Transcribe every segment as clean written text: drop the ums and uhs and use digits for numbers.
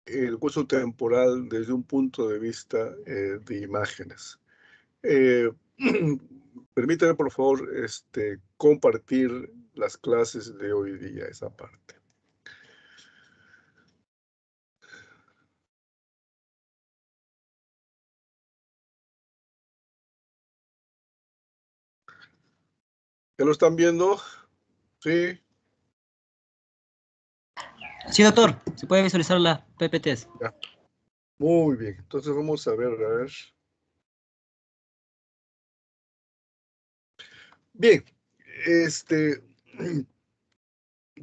el hueso temporal desde un punto de vista de imágenes. Eh, Permítame, por favor, compartir las clases de hoy día, esa parte. ¿Ya lo están viendo? Sí. Sí, doctor, se puede visualizar las PPTs. Ya. Muy bien, entonces vamos a ver, Bien,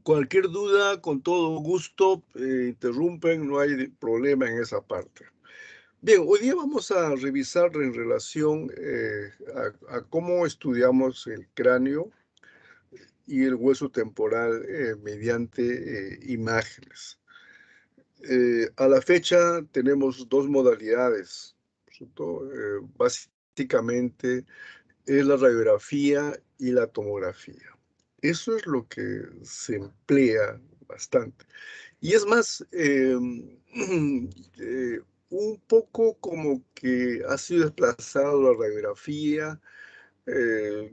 cualquier duda, con todo gusto, interrumpen, no hay problema en esa parte. Bien, hoy día vamos a revisar en relación a cómo estudiamos el cráneo y el hueso temporal mediante imágenes. A la fecha tenemos dos modalidades, ¿cierto? Básicamente es la radiografía y la tomografía. Eso es lo que se emplea bastante. Y es más, un poco como que ha sido desplazado la radiografía.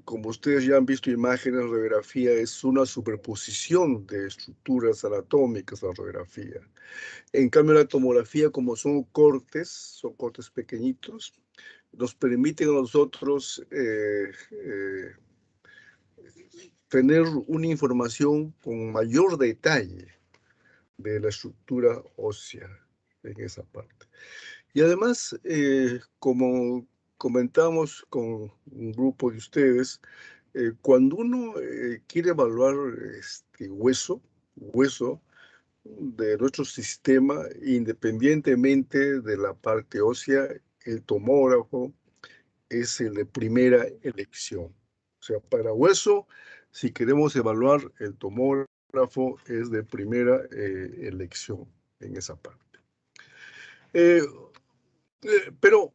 Como ustedes ya han visto imágenes, la radiografía es una superposición de estructuras anatómicas, la radiografía. En cambio, la tomografía, como son cortes pequeñitos, nos permiten a nosotros tener una información con mayor detalle de la estructura ósea en esa parte. Y además, como comentamos con un grupo de ustedes, cuando uno quiere evaluar este hueso de nuestro sistema, independientemente de la parte ósea, el tomógrafo es el de primera elección. O sea, para hueso, si queremos evaluar, el tomógrafo es de primera elección en esa parte. Pero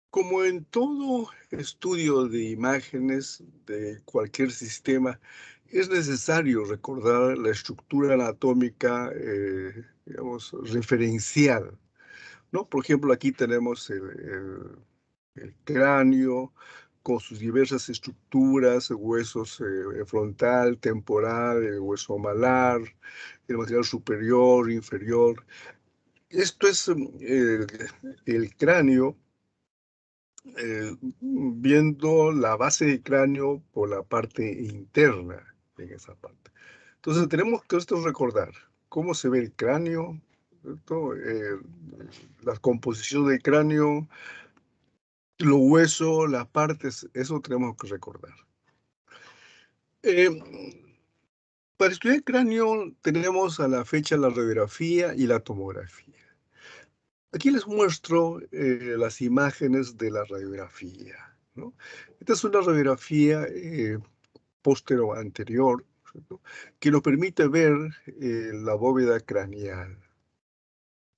como en todo estudio de imágenes de cualquier sistema, es necesario recordar la estructura anatómica, digamos, referencial, ¿no? Por ejemplo, aquí tenemos el cráneo con sus diversas estructuras, huesos frontal, temporal, el hueso malar, el material superior, inferior. Esto es el cráneo, viendo la base del cráneo por la parte interna en esa parte. Entonces tenemos que esto recordar cómo se ve el cráneo, ¿cierto? La composición del cráneo, los huesos, las partes, eso tenemos que recordar. Para estudiar el cráneo tenemos a la fecha la radiografía y la tomografía. Aquí les muestro las imágenes de la radiografía, ¿no? Esta es una radiografía postero-anterior, ¿cierto? Que nos permite ver la bóveda craneal,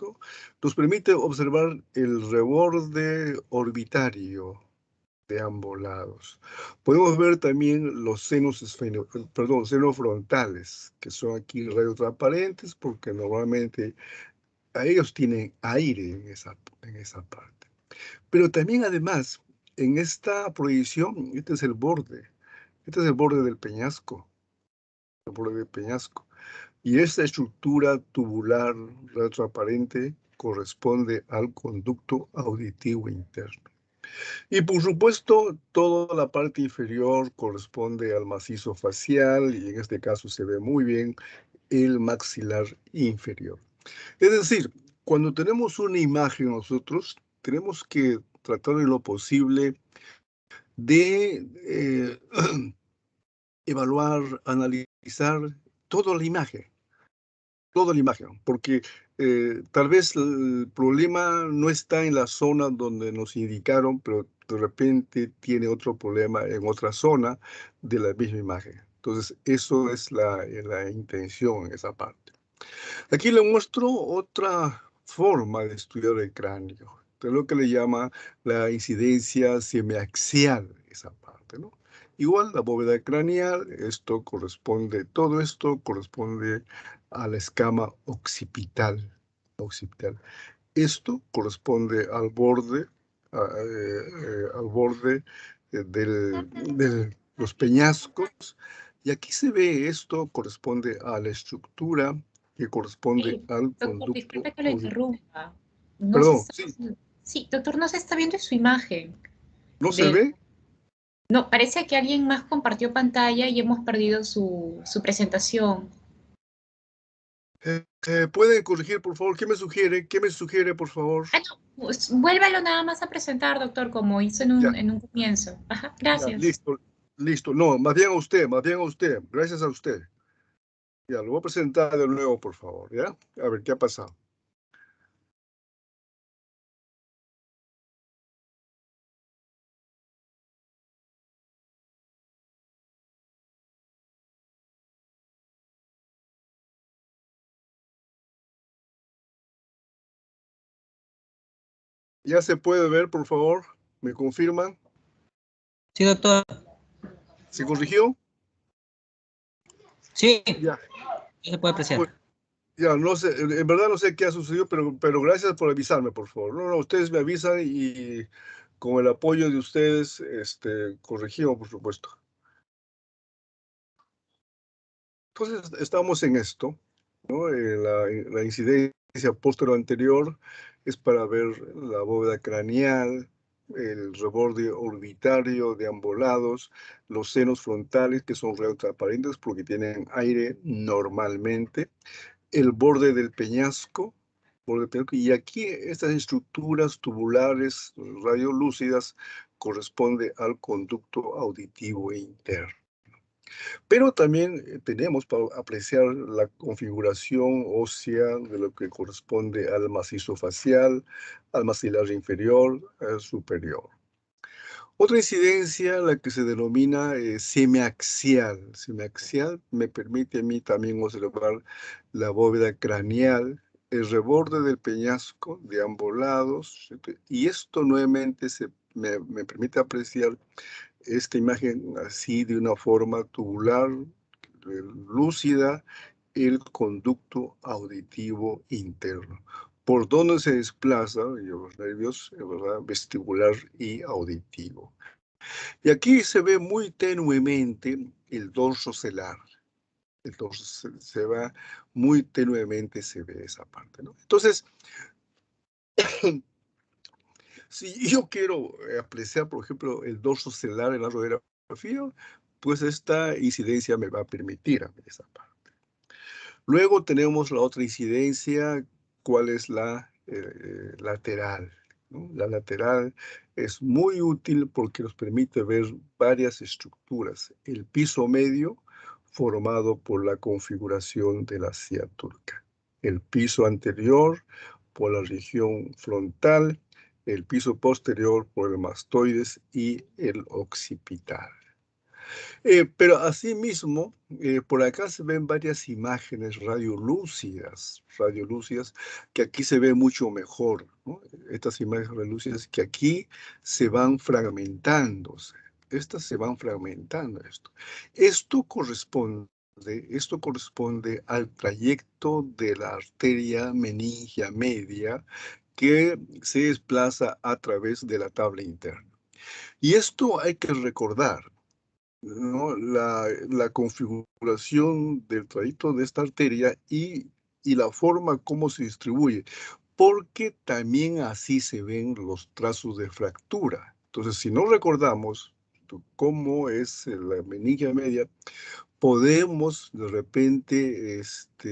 ¿no? Nos permite observar el reborde orbitario de ambos lados. Podemos ver también los senos frontales, que son aquí radiotransparentes, porque normalmente a ellos tienen aire en esa parte. Pero también, además, en esta proyección, este es el borde del peñasco, el borde del peñasco. Y esta estructura tubular retroaparente corresponde al conducto auditivo interno. Y por supuesto, toda la parte inferior corresponde al macizo facial y en este caso se ve muy bien el maxilar inferior. Es decir, cuando tenemos una imagen nosotros, tenemos que tratar de lo posible de evaluar, analizar toda la imagen, porque tal vez el problema no está en la zona donde nos indicaron, pero de repente tiene otro problema en otra zona de la misma imagen. Entonces, eso es la intención en esa parte. Aquí le muestro otra forma de estudiar el cráneo, de lo que le llama la incidencia semiaxial, esa parte, ¿no? Igual la bóveda craneal, todo esto corresponde a la escama occipital. Esto corresponde al borde de los peñascos. Y aquí se ve esto corresponde a la estructura que corresponde al Doctor, conducto disculpe que lo auditivo. interrumpa. No se Perdón, está... sí, Sí, doctor, no se está viendo su imagen. ¿no se De... ve? No, parece que alguien más compartió pantalla y hemos perdido su presentación. ¿Puede corregir, por favor? ¿Qué me sugiere? ¿Qué me sugiere, por favor? Ah, no, pues, vuélvalo nada más a presentar, doctor, como hizo en Ya, un comienzo. Ajá, ya, gracias. listo, listo. No, más bien a usted. Gracias a usted. Ya, lo voy a presentar de nuevo, por favor, ¿ya? A ver, ¿qué ha pasado? ¿Ya se puede ver, por favor? ¿Me confirman? Sí, doctor. ¿Se corrigió? Sí, Ya, ya se puede apreciar. pues, ya, no sé, en verdad no sé qué ha sucedido, pero gracias por avisarme, por favor. No, ustedes me avisan y con el apoyo de ustedes, corregimos, por supuesto. Entonces, estamos en esto, ¿no? La incidencia póstero anterior es para ver la bóveda craneal, el reborde orbitario de ambos lados, los senos frontales que son transparentes porque tienen aire normalmente, el borde del peñasco, y aquí estas estructuras tubulares radiolúcidas corresponde al conducto auditivo interno. Pero también tenemos para apreciar la configuración ósea de lo que corresponde al macizo facial, al maxilar inferior, al superior. Otra incidencia, la que se denomina semiaxial. Semiaxial me permite a mí también observar la bóveda craneal, el reborde del peñasco de ambos lados, y esto nuevamente me permite apreciar esta imagen así de una forma tubular, lúcida, el conducto auditivo interno, por donde se desplaza los nervios, ¿verdad? Vestibular y auditivo. Y aquí se ve muy tenuemente el dorso celar. El dorso se va muy tenuemente, se ve esa parte, ¿no? Entonces, si yo quiero apreciar, por ejemplo, el dorso celular en la radiografía, pues esta incidencia me va a permitir a mí esa parte. Luego tenemos la otra incidencia, ¿cuál es la lateral? ¿No? La lateral es muy útil porque nos permite ver varias estructuras. El piso medio, formado por la configuración de la silla turca. El piso anterior, por la región frontal, el piso posterior por el mastoides y el occipital. Pero asimismo, por acá se ven varias imágenes radiolúcidas, que aquí se ve mucho mejor, ¿no? Estas imágenes radiolúcidas que aquí se van fragmentándose. Estas se van fragmentando esto. Esto corresponde al trayecto de la arteria meningia media que se desplaza a través de la tabla interna. Y esto hay que recordar, ¿no? La configuración del trayecto de esta arteria y la forma como se distribuye, porque también así se ven los trazos de fractura. Entonces, si no recordamos cómo es la meningia media, podemos de repente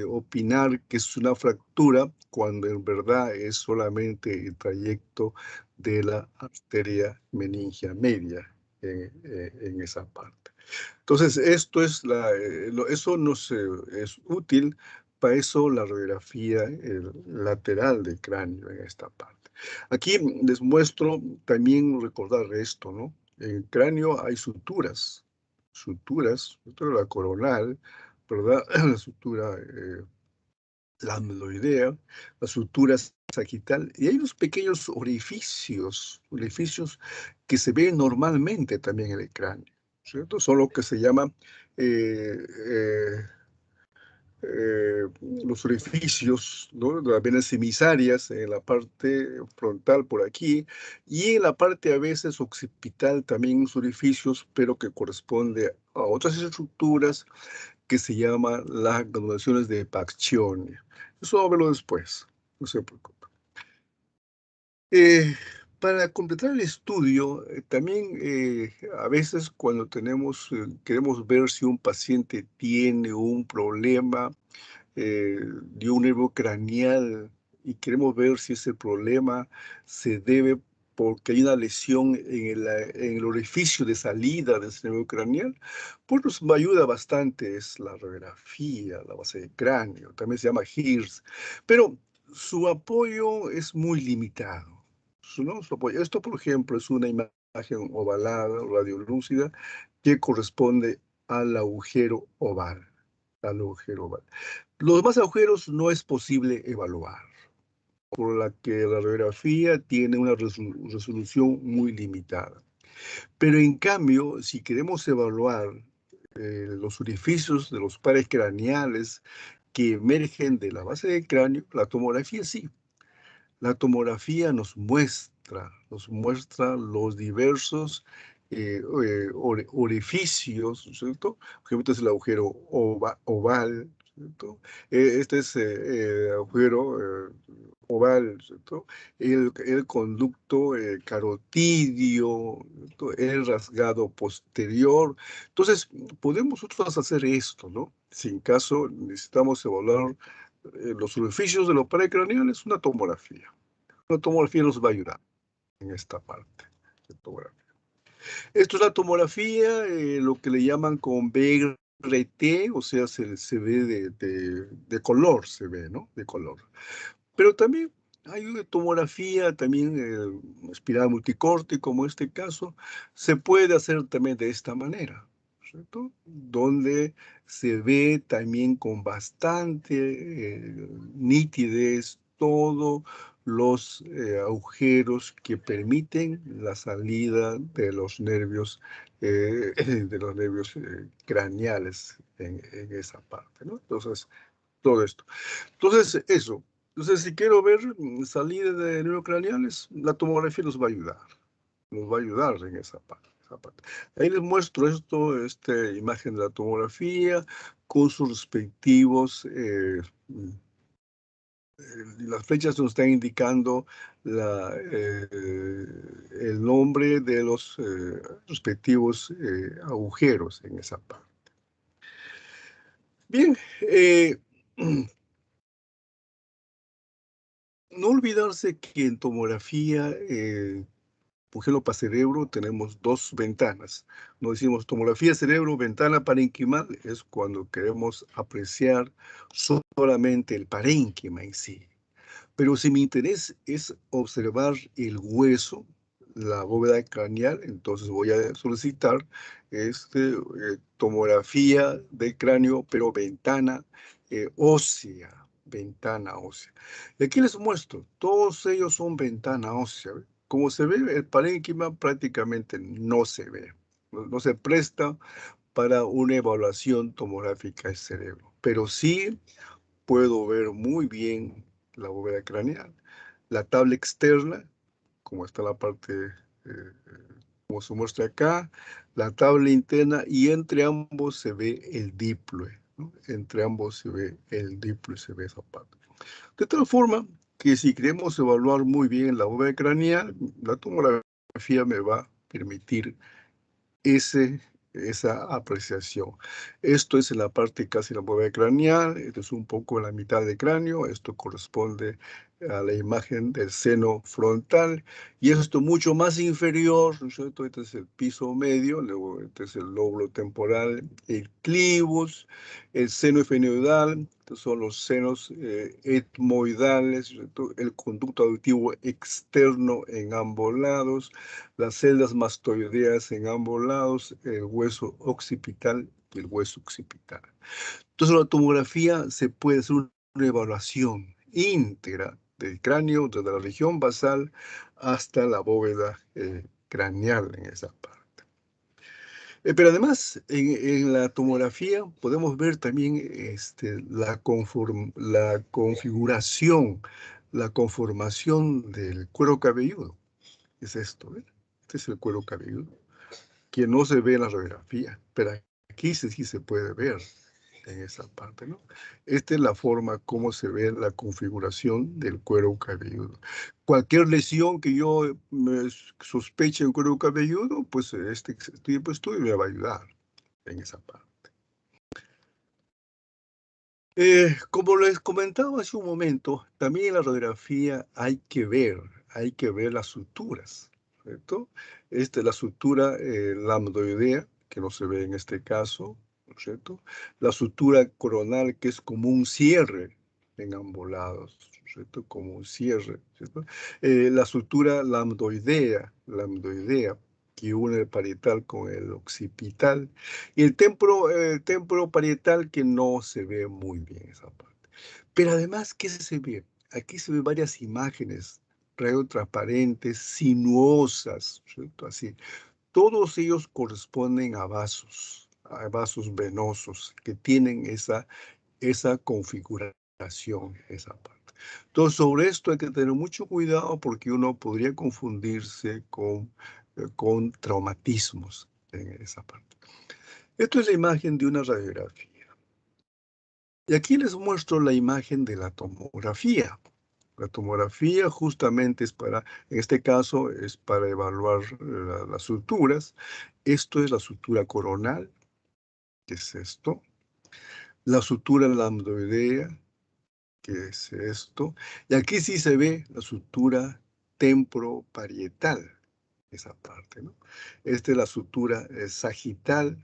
opinar que es una fractura cuando en verdad es solamente el trayecto de la arteria meningia media en esa parte. Entonces, eso nos es útil, para eso la radiografía lateral del cráneo en esta parte. Aquí les muestro también recordar esto, ¿no? En el cráneo hay sutura coronal, ¿verdad? La sutura la amiloidea, la sutura sagital, y hay unos pequeños orificios que se ven normalmente también en el cráneo. ¿cierto? Son lo que se llama los orificios, ¿no? De las venas emisarias en la parte frontal por aquí, y en la parte a veces occipital también los orificios, pero que corresponde a otras estructuras que se llaman las granulaciones de Pacchioni. Eso vamos a verlo después, no se preocupe. Para completar el estudio, también a veces cuando queremos ver si un paciente tiene un problema de un nervio craneal y queremos ver si ese problema se debe porque hay una lesión en el orificio de salida de ese nervio craneal, pues nos ayuda bastante, es la radiografía, la base de cráneo, también se llama HIRS, pero su apoyo es muy limitado. ¿No? Esto, por ejemplo, es una imagen ovalada, radiolúcida, que corresponde al agujero oval. Al agujero oval. Los demás agujeros no es posible evaluar, por la que la radiografía tiene una resolución muy limitada. Pero en cambio, si queremos evaluar los orificios de los pares craneales que emergen de la base del cráneo, la tomografía sí. La tomografía nos muestra los diversos orificios, ¿cierto? Por ejemplo, este es el agujero oval, ¿cierto? Este es el agujero oval, ¿cierto? El conducto carotidio, ¿cierto? El rasgado posterior. Entonces, podemos nosotros hacer esto, ¿no? Si en caso necesitamos evaluar los orificios de los pares craneales, una tomografía. Una tomografía nos va a ayudar en esta parte de tomografía. Esto es la tomografía, lo que le llaman con BRT, o sea, se ve de color, se ve, ¿no? De color. Pero también hay una tomografía, también espiral multicorte, como este caso, se puede hacer también de esta manera, ¿cierto? Donde se ve también con bastante nitidez todos los agujeros que permiten la salida de los nervios, craneales en esa parte, ¿no? Entonces, todo esto. Entonces, eso. Entonces, si quiero ver salida de neurocraneales, la tomografía nos va a ayudar. Nos va a ayudar en esa parte. Ahí les muestro esta imagen de la tomografía con sus respectivos, las flechas nos están indicando el nombre de los respectivos agujeros en esa parte. Bien, no olvidarse que en tomografía, por ejemplo, para cerebro tenemos dos ventanas. No decimos tomografía cerebro, ventana parenquimal, es cuando queremos apreciar solamente el parénquima en sí. Pero si mi interés es observar el hueso, la bóveda craneal, entonces voy a solicitar tomografía de cráneo, pero ósea, ventana ósea. Y aquí les muestro, todos ellos son ventana ósea. Como se ve, el parénquima prácticamente no se ve, no se presta para una evaluación tomográfica del cerebro, pero sí puedo ver muy bien la bóveda craneal. La tabla externa, como está la parte, como se muestra acá, la tabla interna, y entre ambos se ve el diploe, ¿no? Entre ambos se ve el diploe, se ve esa parte. De tal forma que si queremos evaluar muy bien la bóveda craneal, la tomografía me va a permitir esa apreciación. Esto es en la parte casi la bóveda craneal, esto es un poco en la mitad del cráneo, esto corresponde a la imagen del seno frontal, y esto mucho más inferior, ¿no es cierto? Este es el piso medio, luego este es el lóbulo temporal, el clivus, el seno efenoidal, estos son los senos etmoidales, ¿cierto? El conducto auditivo externo en ambos lados, las celdas mastoideas en ambos lados, el hueso occipital y el hueso occipital. Entonces, la tomografía se puede hacer una evaluación íntegra del cráneo, desde la región basal hasta la bóveda craneal en esa parte. Pero además, en la tomografía podemos ver también la configuración, la conformación del cuero cabelludo. Es esto, ¿ves? Este es el cuero cabelludo, que no se ve en la radiografía, pero aquí sí se puede ver en esa parte, ¿no? Esta es la forma como se ve la configuración del cuero cabelludo. Cualquier lesión que yo me sospeche en cuero cabelludo, pues este tipo de estudio me va a ayudar en esa parte. Como les comentaba hace un momento, también en la radiografía hay que ver las suturas, ¿cierto? Esta es la sutura lambdoidea, que no se ve en este caso, ¿no es cierto? La sutura coronal, que es como un cierre en ambos lados, ¿no es cierto? Como un cierre, ¿cierto? La sutura lambdoidea, que une el parietal con el occipital, y el templo parietal que no se ve muy bien esa parte. Pero además, ¿qué se ve? Aquí se ven varias imágenes radiotransparentes, sinuosas, ¿cierto? Así. Todos ellos corresponden a vasos venosos que tienen esa configuración, esa parte. Entonces, sobre esto hay que tener mucho cuidado porque uno podría confundirse con traumatismos en esa parte. Esto es la imagen de una radiografía. Y aquí les muestro la imagen de la tomografía. La tomografía justamente es en este caso, es para evaluar las suturas. Esto es la sutura coronal, que es esto. La sutura lambdoidea, que es esto. Y aquí sí se ve la sutura temporoparietal, esa parte, ¿no? Esta es la sutura sagital,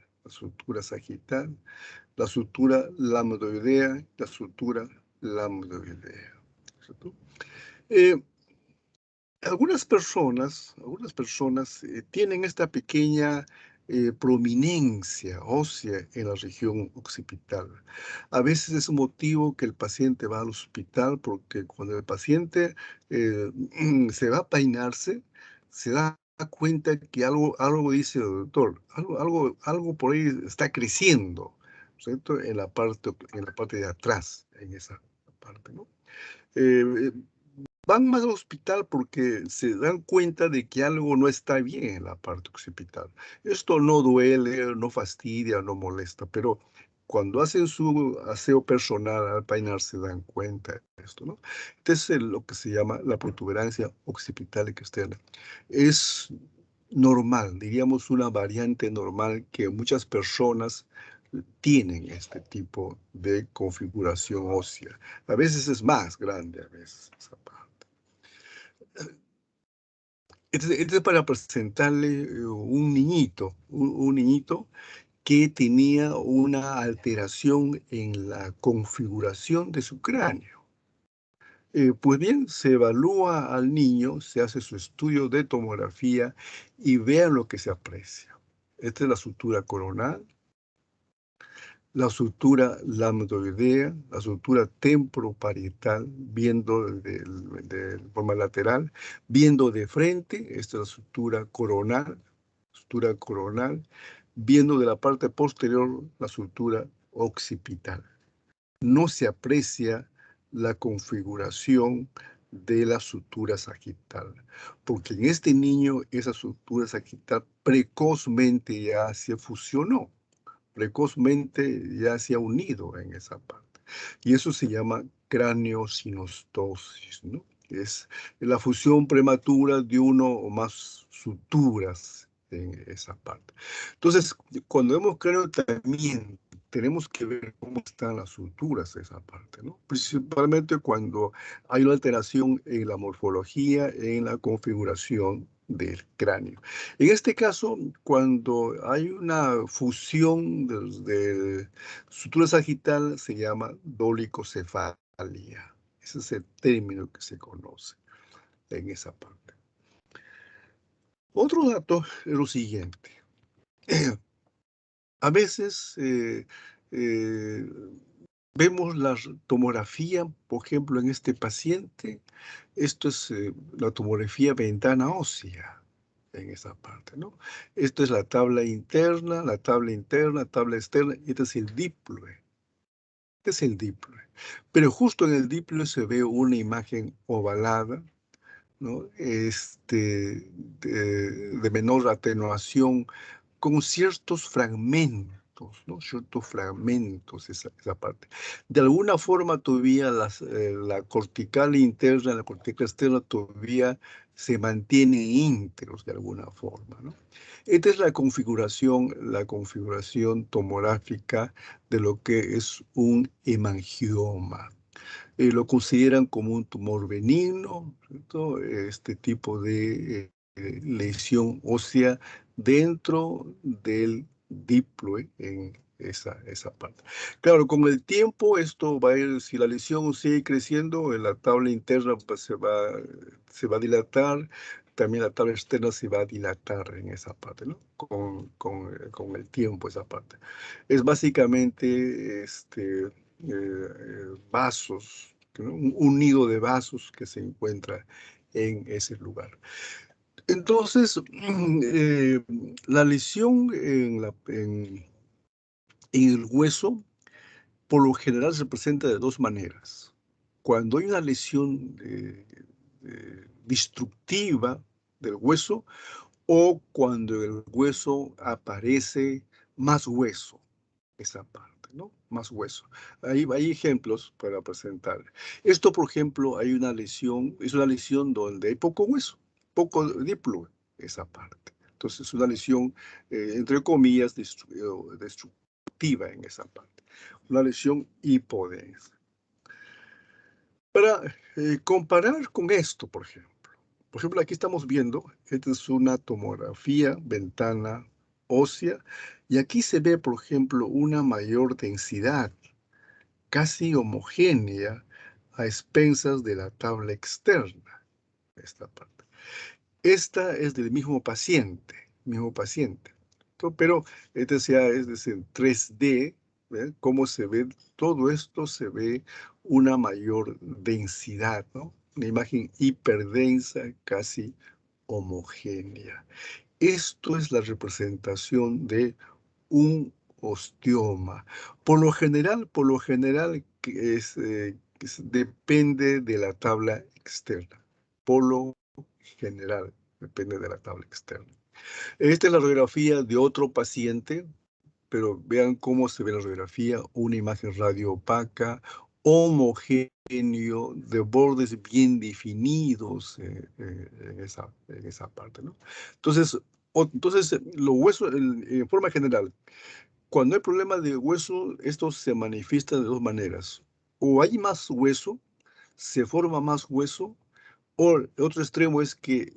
la sutura lambdoidea, la sutura lambdoidea. ¿Cierto? Eh, algunas personas tienen esta pequeña prominencia ósea en la región occipital. A veces es un motivo que el paciente va al hospital porque cuando el paciente se va a peinarse, se da cuenta que algo dice el doctor, algo por ahí está creciendo, ¿cierto? En la parte de atrás, en esa parte, ¿no? Eh, Van más al hospital porque se dan cuenta de que algo no está bien en la parte occipital. Esto no duele, no fastidia, no molesta, pero cuando hacen su aseo personal al peinarse se dan cuenta de esto, ¿no? Entonces, lo que se llama la protuberancia occipital externa. Es normal, diríamos una variante normal que muchas personas tienen este tipo de configuración ósea. A veces es más grande, a veces esa parte. Este es para presentarle un niñito que tenía una alteración en la configuración de su cráneo. Pues bien, se evalúa al niño, se hace su estudio de tomografía y vean lo que se aprecia. Esta es la sutura coronal, la sutura lambdoidea, la sutura temporoparietal, viendo de forma lateral, viendo de frente, esta es la sutura coronal, viendo de la parte posterior la sutura occipital. No se aprecia la configuración de la sutura sagital, porque en este niño esa sutura sagital precozmente ya se fusionó, precozmente ya se ha unido en esa parte. Y eso se llama craneosinostosis, ¿no? Es la fusión prematura de uno o más suturas en esa parte. Entonces, cuando vemos cráneo también tenemos que ver cómo están las suturas de esa parte, ¿no? Principalmente cuando hay una alteración en la morfología, en la configuración del cráneo. En este caso, cuando hay una fusión de sutura sagital, se llama dolicocefalia. Ese es el término que se conoce en esa parte. Otro dato es lo siguiente. A veces vemos la tomografía, por ejemplo, en este paciente. Esto es la tomografía ventana ósea. en esa parte, ¿no? Esto es la tabla interna, tabla externa, y este es el diploe. Este es el diploe. Pero justo en el diploe se ve una imagen ovalada, ¿no? De menor atenuación, con ciertos fragmentos, ¿no? Ciertos fragmentos, esa parte. De alguna forma todavía la cortical interna, la cortical externa todavía se mantienen íntegros de alguna forma, ¿no? Esta es la configuración tomográfica de lo que es un hemangioma. Lo consideran como un tumor benigno, ¿cierto? Este tipo de lesión ósea dentro del diploe en esa parte. Claro, con el tiempo esto va a ir, si la lesión sigue creciendo, en la tabla interna pues, se va a dilatar, también la tabla externa se va a dilatar en esa parte, ¿no? Con el tiempo esa parte. Es básicamente vasos, ¿no? Un nido de vasos que se encuentra en ese lugar. Entonces, la lesión en el hueso, por lo general, se presenta de dos maneras. Cuando hay una lesión destructiva del hueso o cuando el hueso aparece más hueso, esa parte, ¿no? Más hueso. Hay ejemplos para presentar. Esto, por ejemplo, es una lesión donde hay poco hueso, poco diplo, esa parte. Entonces, es una lesión, entre comillas, destructiva en esa parte. Una lesión hipodensa. Para comparar con esto, por ejemplo, aquí estamos viendo, esta es una tomografía, ventana ósea, y aquí se ve, por ejemplo, una mayor densidad, casi homogénea, a expensas de la tabla externa, esta parte. Esta es del mismo paciente. Pero este ya es en 3D, ¿ven? Cómo se ve, todo esto se ve una mayor densidad, ¿no? Una imagen hiperdensa, casi homogénea. Esto es la representación de un osteoma. Por lo general, depende de la tabla externa. Por lo general, depende de la tabla externa. Esta es la radiografía de otro paciente, pero vean cómo se ve la radiografía, una imagen radioopaca, homogéneo, de bordes bien definidos en esa parte, ¿no? Entonces, los huesos, en forma general, cuando hay problema de hueso, esto se manifiesta de dos maneras. O hay más hueso, se forma más hueso, o el otro extremo es que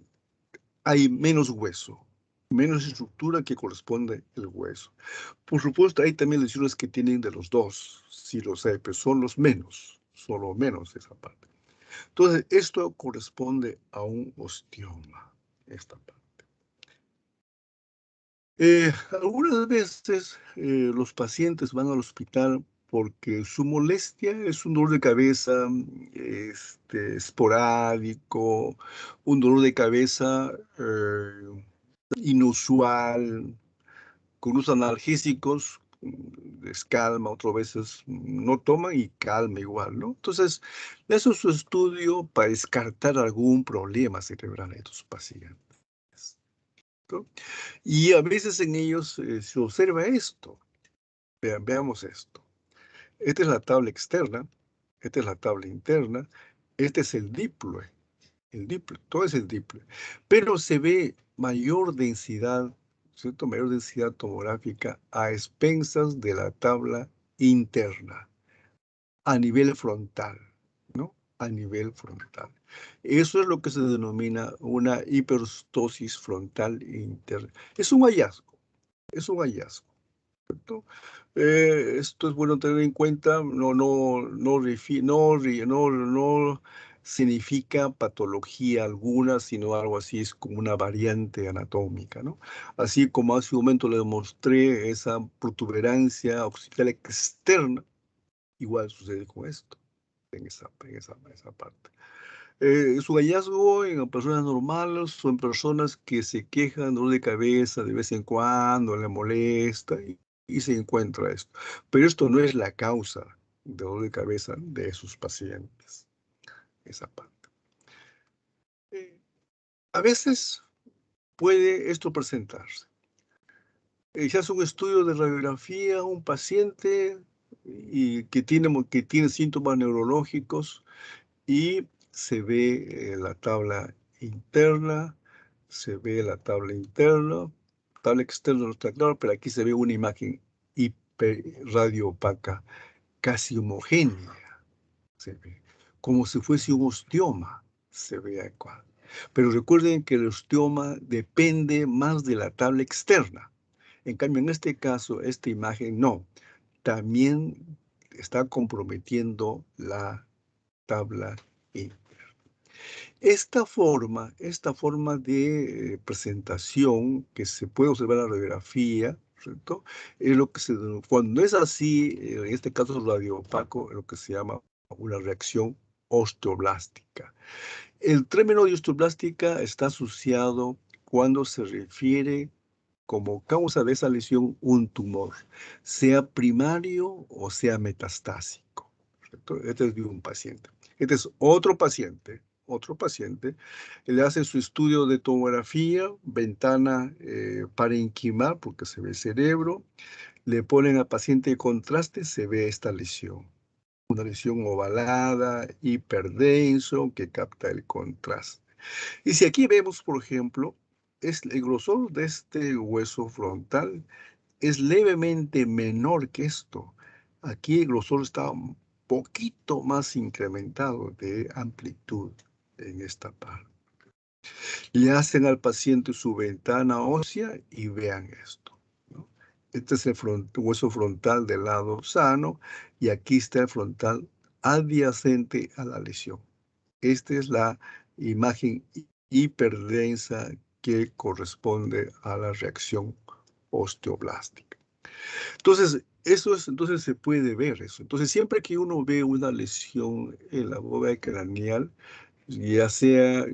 hay menos hueso, menos estructura que corresponde al hueso. Por supuesto, hay también lesiones que tienen de los dos, si los hay, pero son los menos, solo menos esa parte. Entonces, esto corresponde a un osteoma, esta parte. Algunas veces los pacientes van al hospital porque su molestia es un dolor de cabeza esporádico, un dolor de cabeza inusual, con unos analgésicos, les calma, otras veces no toman y calma igual, ¿no? Entonces, eso es su estudio para descartar algún problema cerebral en estos pacientes, ¿no? Y a veces en ellos se observa esto. Veamos esto. Esta es la tabla externa, esta es la tabla interna, este es el diploe, todo es el diploe. Pero se ve mayor densidad, ¿cierto? Mayor densidad tomográfica a expensas de la tabla interna, a nivel frontal, ¿no? A nivel frontal. Eso es lo que se denomina una hiperostosis frontal interna. Es un hallazgo, ¿cierto? Esto es bueno tener en cuenta, no significa patología alguna, sino algo así, es como una variante anatómica, ¿no? Así como hace un momento le demostré esa protuberancia occipital externa, igual sucede con esto, en esa parte. Su hallazgo en personas normales son personas que se quejan de dolor de cabeza de vez en cuando, le molesta y se encuentra esto. Pero esto no es la causa de dolor de cabeza de sus pacientes, esa parte. A veces puede esto presentarse. Se hace un estudio de radiografía a un paciente que tiene síntomas neurológicos y se ve la tabla interna, tabla externa no está claro, pero aquí se ve una imagen hiperradioopaca, casi homogénea, se ve, como si fuese un osteoma, se ve acá. Pero recuerden que el osteoma depende más de la tabla externa. En cambio, en este caso, esta imagen no, también está comprometiendo la tabla interna. Esta forma de presentación que se puede observar en la radiografía, ¿cierto? Es lo que cuando es así, en este caso radioopaco, es lo que se llama una reacción osteoblástica. El término de osteoblástica está asociado cuando se refiere como causa de esa lesión un tumor, sea primario o sea metastásico, ¿cierto? Este es de un paciente. Este es otro paciente, le hacen su estudio de tomografía, ventana parenquimal, porque se ve el cerebro, le ponen al paciente de contraste, se ve esta lesión. Una lesión ovalada, hiperdenso, que capta el contraste. Y si aquí vemos, por ejemplo, el grosor de este hueso frontal es levemente menor que esto. Aquí el grosor está un poquito más incrementado de amplitud en esta parte. Le hacen al paciente su ventana ósea y vean esto, ¿no? Este es el hueso frontal del lado sano y aquí está el frontal adyacente a la lesión. Esta es la imagen hiperdensa que corresponde a la reacción osteoblástica. Entonces, entonces se puede ver eso. Entonces, siempre que uno ve una lesión en la bóveda craneal, ya sea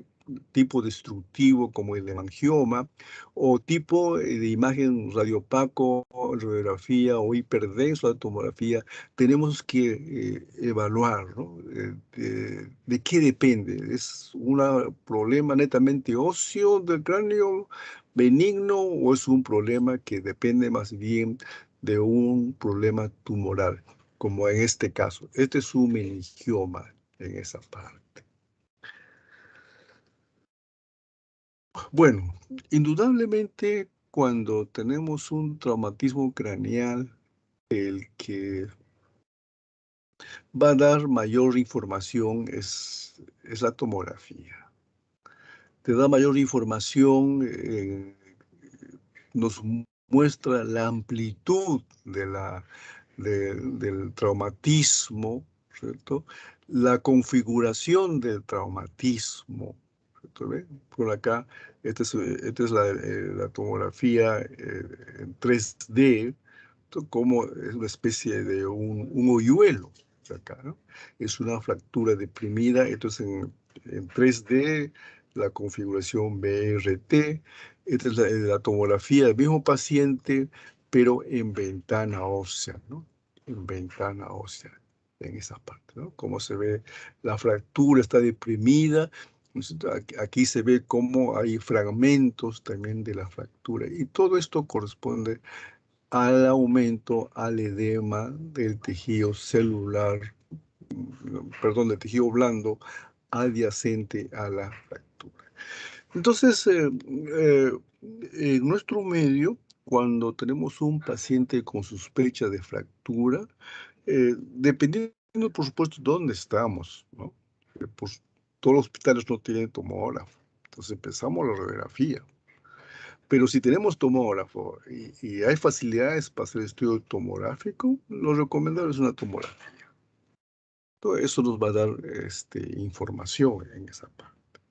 tipo destructivo como el hemangioma, o tipo de imagen radiopaco, radiografía o hiperdenso de tomografía, tenemos que evaluar, ¿no? De qué depende. ¿Es un problema netamente óseo del cráneo benigno o es un problema que depende más bien de un problema tumoral, como en este caso? Este es un meningioma en esa parte. Bueno, indudablemente cuando tenemos un traumatismo craneal, el que va a dar mayor información es la tomografía. Te da mayor información, nos muestra la amplitud del traumatismo, ¿cierto? La configuración del traumatismo, ¿cierto? ¿Ve? Por acá, esta es la tomografía en 3D, como es una especie de un hoyuelo, acá, ¿no? Es una fractura deprimida, entonces en 3D, la configuración BRT, esta es la tomografía del mismo paciente, pero en ventana ósea, ¿no? En ventana ósea, en esa parte, ¿no? Como se ve, la fractura está deprimida, aquí se ve cómo hay fragmentos también de la fractura, y todo esto corresponde al aumento, al edema del tejido celular, perdón, del tejido blando adyacente a la fractura. Entonces, en nuestro medio, cuando tenemos un paciente con sospecha de fractura, dependiendo, por supuesto, dónde estamos, ¿no? Pues todos los hospitales no tienen tomógrafo, entonces empezamos la radiografía. Pero si tenemos tomógrafo y hay facilidades para hacer estudio tomográfico, lo recomendable es una tomografía. Todo eso nos va a dar información en esa parte.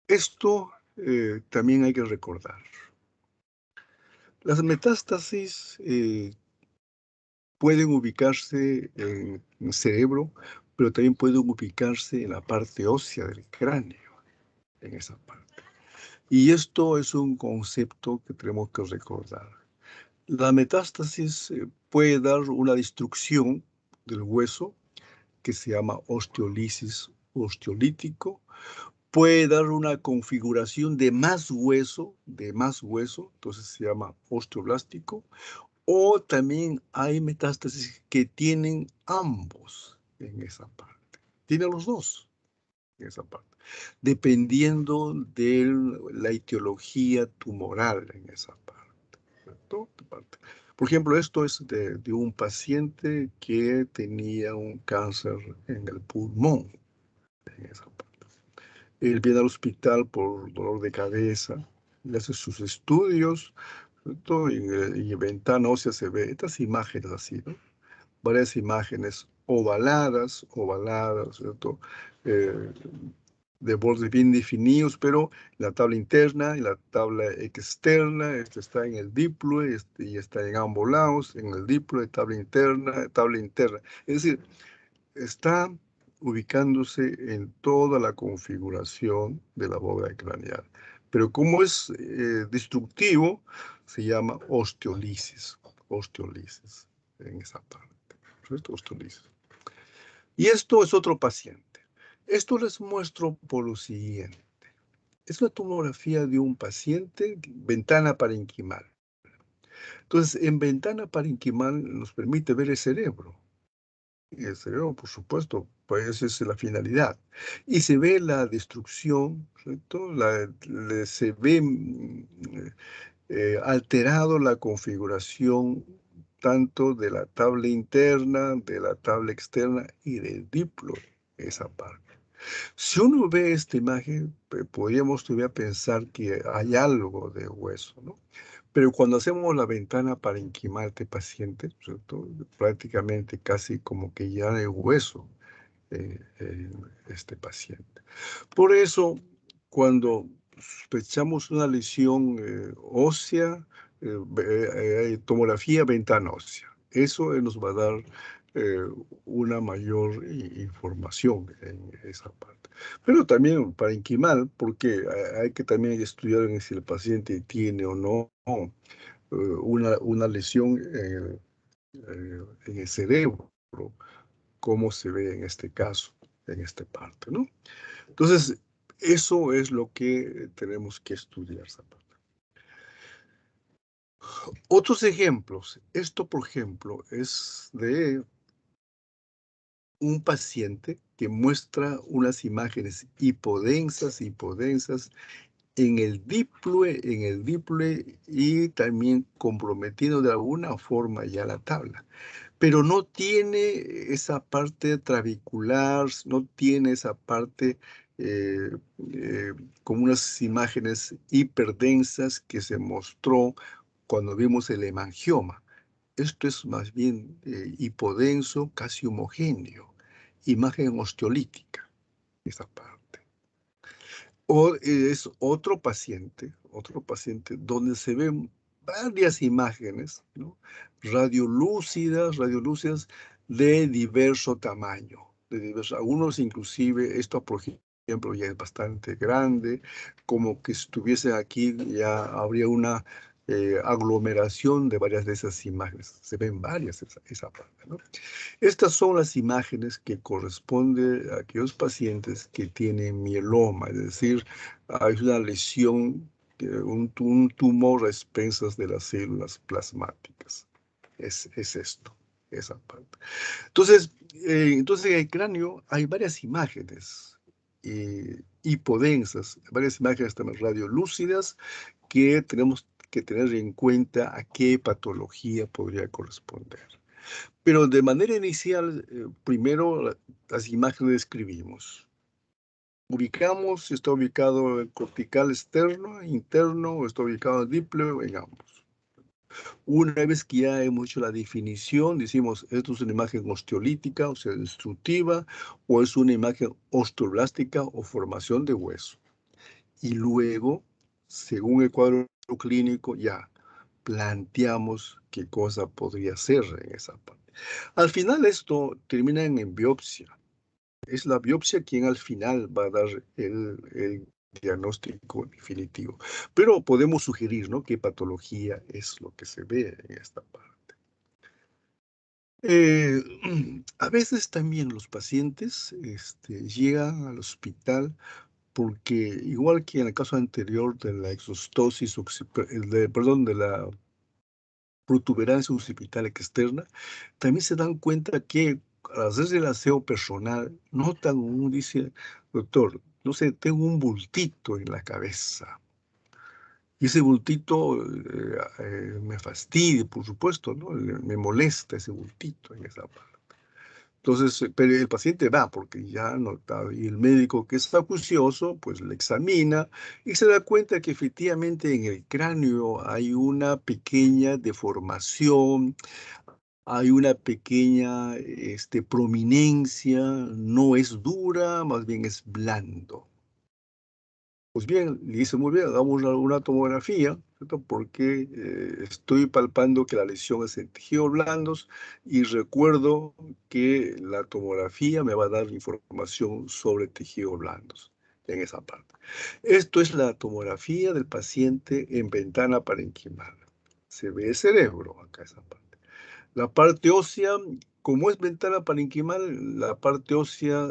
Esto también hay que recordar. Las metástasis pueden ubicarse en el cerebro, pero también pueden ubicarse en la parte ósea del cráneo, en esa parte. Y esto es un concepto que tenemos que recordar. La metástasis puede dar una destrucción del hueso que se llama osteolisis osteolítico, puede dar una configuración de más hueso, entonces se llama osteoblástico, o también hay metástasis que tienen ambos en esa parte. Tiene los dos en esa parte, dependiendo de la etiología tumoral en esa parte. ¿Cierto? Por ejemplo, esto es de un paciente que tenía un cáncer en el pulmón en esa parte. Él viene al hospital por dolor de cabeza, le hace sus estudios, ¿cierto? Y en ventana ósea se ve estas imágenes así, ¿no? Varias imágenes ovaladas, ¿cierto? Eh, de bordes bien definidos, pero la tabla interna y la tabla externa, este está en el diploide y está en ambos lados, en el diploide, tabla interna. Es decir, está ubicándose en toda la configuración de la bóveda craneal. Pero como es destructivo, se llama osteolisis en esa parte. ¿Cierto? Osteolisis. Y esto es otro paciente. Esto les muestro por lo siguiente. Es una tomografía de un paciente, ventana parenquimal. Entonces, en ventana parenquimal nos permite ver el cerebro. El cerebro, por supuesto, pues esa es la finalidad. Y se ve la destrucción, ¿cierto? Se ve alterado la configuración tanto de la tabla interna, de la tabla externa y del diploide, esa parte. Si uno ve esta imagen, podríamos todavía pensar que hay algo de hueso, ¿no? Pero cuando hacemos la ventana parenquimal de este paciente, ¿cierto? Prácticamente casi como que ya hay hueso en este paciente. Por eso, cuando sospechamos una lesión ósea, tomografía ventana ósea. Eso nos va a dar una mayor información en esa parte. Pero también parenquimal, porque hay que también estudiar en si el paciente tiene o no una lesión en el cerebro, cómo se ve en este caso, en esta parte, ¿no? Entonces, eso es lo que tenemos que estudiar, Zapata. Otros ejemplos. Esto, por ejemplo, es de un paciente que muestra unas imágenes hipodensas en el diploide y también comprometiendo de alguna forma ya la tabla. Pero no tiene esa parte trabecular, no tiene esa parte eh, como unas imágenes hiperdensas que se mostró cuando vimos el hemangioma. Esto es más bien hipodenso, casi homogéneo, imagen osteolítica, esa parte. O es otro paciente donde se ven varias imágenes, ¿no? Radiolúcidas de diverso tamaño, algunos inclusive, esto por ejemplo ya es bastante grande, como que si estuviese aquí ya habría una aglomeración de varias de esas imágenes, se ven varias esa parte, ¿no? Estas son las imágenes que corresponden a aquellos pacientes que tienen mieloma, es decir, hay una lesión, un tumor a expensas de las células plasmáticas. Es esto, esa parte. Entonces, en el cráneo hay varias imágenes hipodensas, varias imágenes también radiolúcidas que tenemos que tener en cuenta a qué patología podría corresponder. Pero de manera inicial, primero las imágenes describimos. Ubicamos si está ubicado el cortical externo, interno, o está ubicado el diploide, en ambos. Una vez que ya hemos hecho la definición, decimos, esto es una imagen osteolítica, o sea, destructiva, o es una imagen osteoblástica o formación de hueso. Y luego, según el cuadro clínico, ya planteamos qué cosa podría ser en esa parte. Al final esto termina en biopsia. Es la biopsia quien al final va a dar el diagnóstico definitivo. Pero podemos sugerir, ¿no?, qué patología es lo que se ve en esta parte. A veces también los pacientes llegan al hospital porque, igual que en el caso anterior de la exostosis, de la protuberancia occipital externa, también se dan cuenta que al hacerse el aseo personal, notan, uno dice, doctor, no sé, tengo un bultito en la cabeza. Y ese bultito me fastidia, por supuesto, ¿no? Me molesta ese bultito en esa parte. Entonces, pero el paciente va porque ya ha notado, y el médico, que es acucioso, pues le examina y se da cuenta que efectivamente en el cráneo hay una pequeña deformación, hay una pequeña prominencia, no es dura, más bien es blando. Pues bien, le dice, muy bien, hagamos una tomografía, ¿cierto? Porque estoy palpando que la lesión es en tejidos blandos y recuerdo que la tomografía me va a dar información sobre tejidos blandos en esa parte. Esto es la tomografía del paciente en ventana parenquimal. Se ve el cerebro acá, esa parte. La parte ósea, como es ventana parenquimal, la parte ósea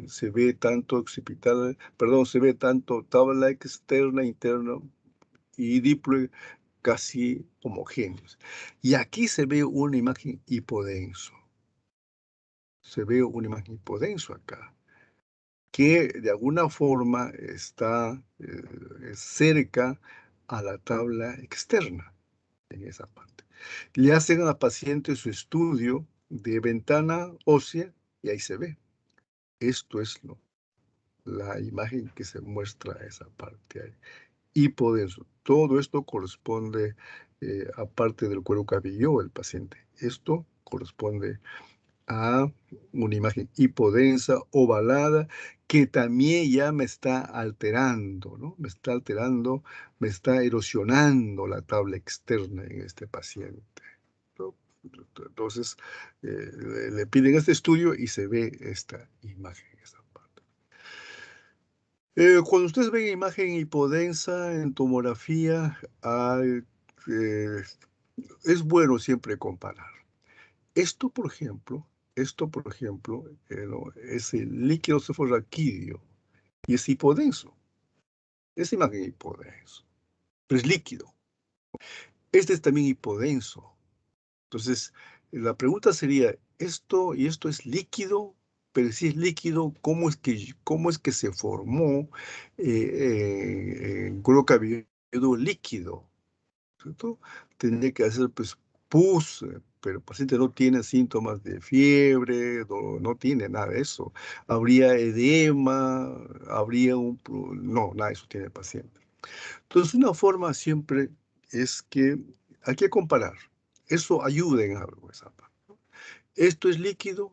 se ve tanto occipital, perdón, se ve tanto tabla externa, interna y diploide casi homogéneos. Y aquí se ve una imagen hipodenso. Se ve una imagen hipodenso acá, que de alguna forma está cerca a la tabla externa en esa parte. Le hacen a la paciente su estudio de ventana ósea y ahí se ve. Esto es la imagen que se muestra esa parte ahí. Hipodenso. Todo esto corresponde a parte del cuero cabelludo del paciente. Esto corresponde a una imagen hipodensa, ovalada, que también ya me está alterando, ¿no? Me está alterando, me está erosionando la tabla externa en este paciente, ¿no? Entonces, le piden este estudio y se ve esta imagen, esta parte. Cuando ustedes ven imagen hipodensa en tomografía, es bueno siempre comparar. Esto, por ejemplo, ¿no?, es el líquido cefalorraquídeo y es hipodenso. Es imagen hipodenso, pero es líquido. Este es también hipodenso. Entonces, la pregunta sería, ¿esto y esto es líquido? Pero si es líquido, ¿cómo es que se formó en cuero cabelludo líquido? ¿Cierto? Tendría que hacer pues pus, pero el paciente no tiene síntomas de fiebre, no tiene nada de eso. Habría edema, no, nada de eso tiene el paciente. Entonces, una forma siempre es que hay que comparar. Eso ayuda en algo, esa parte. Esto es líquido,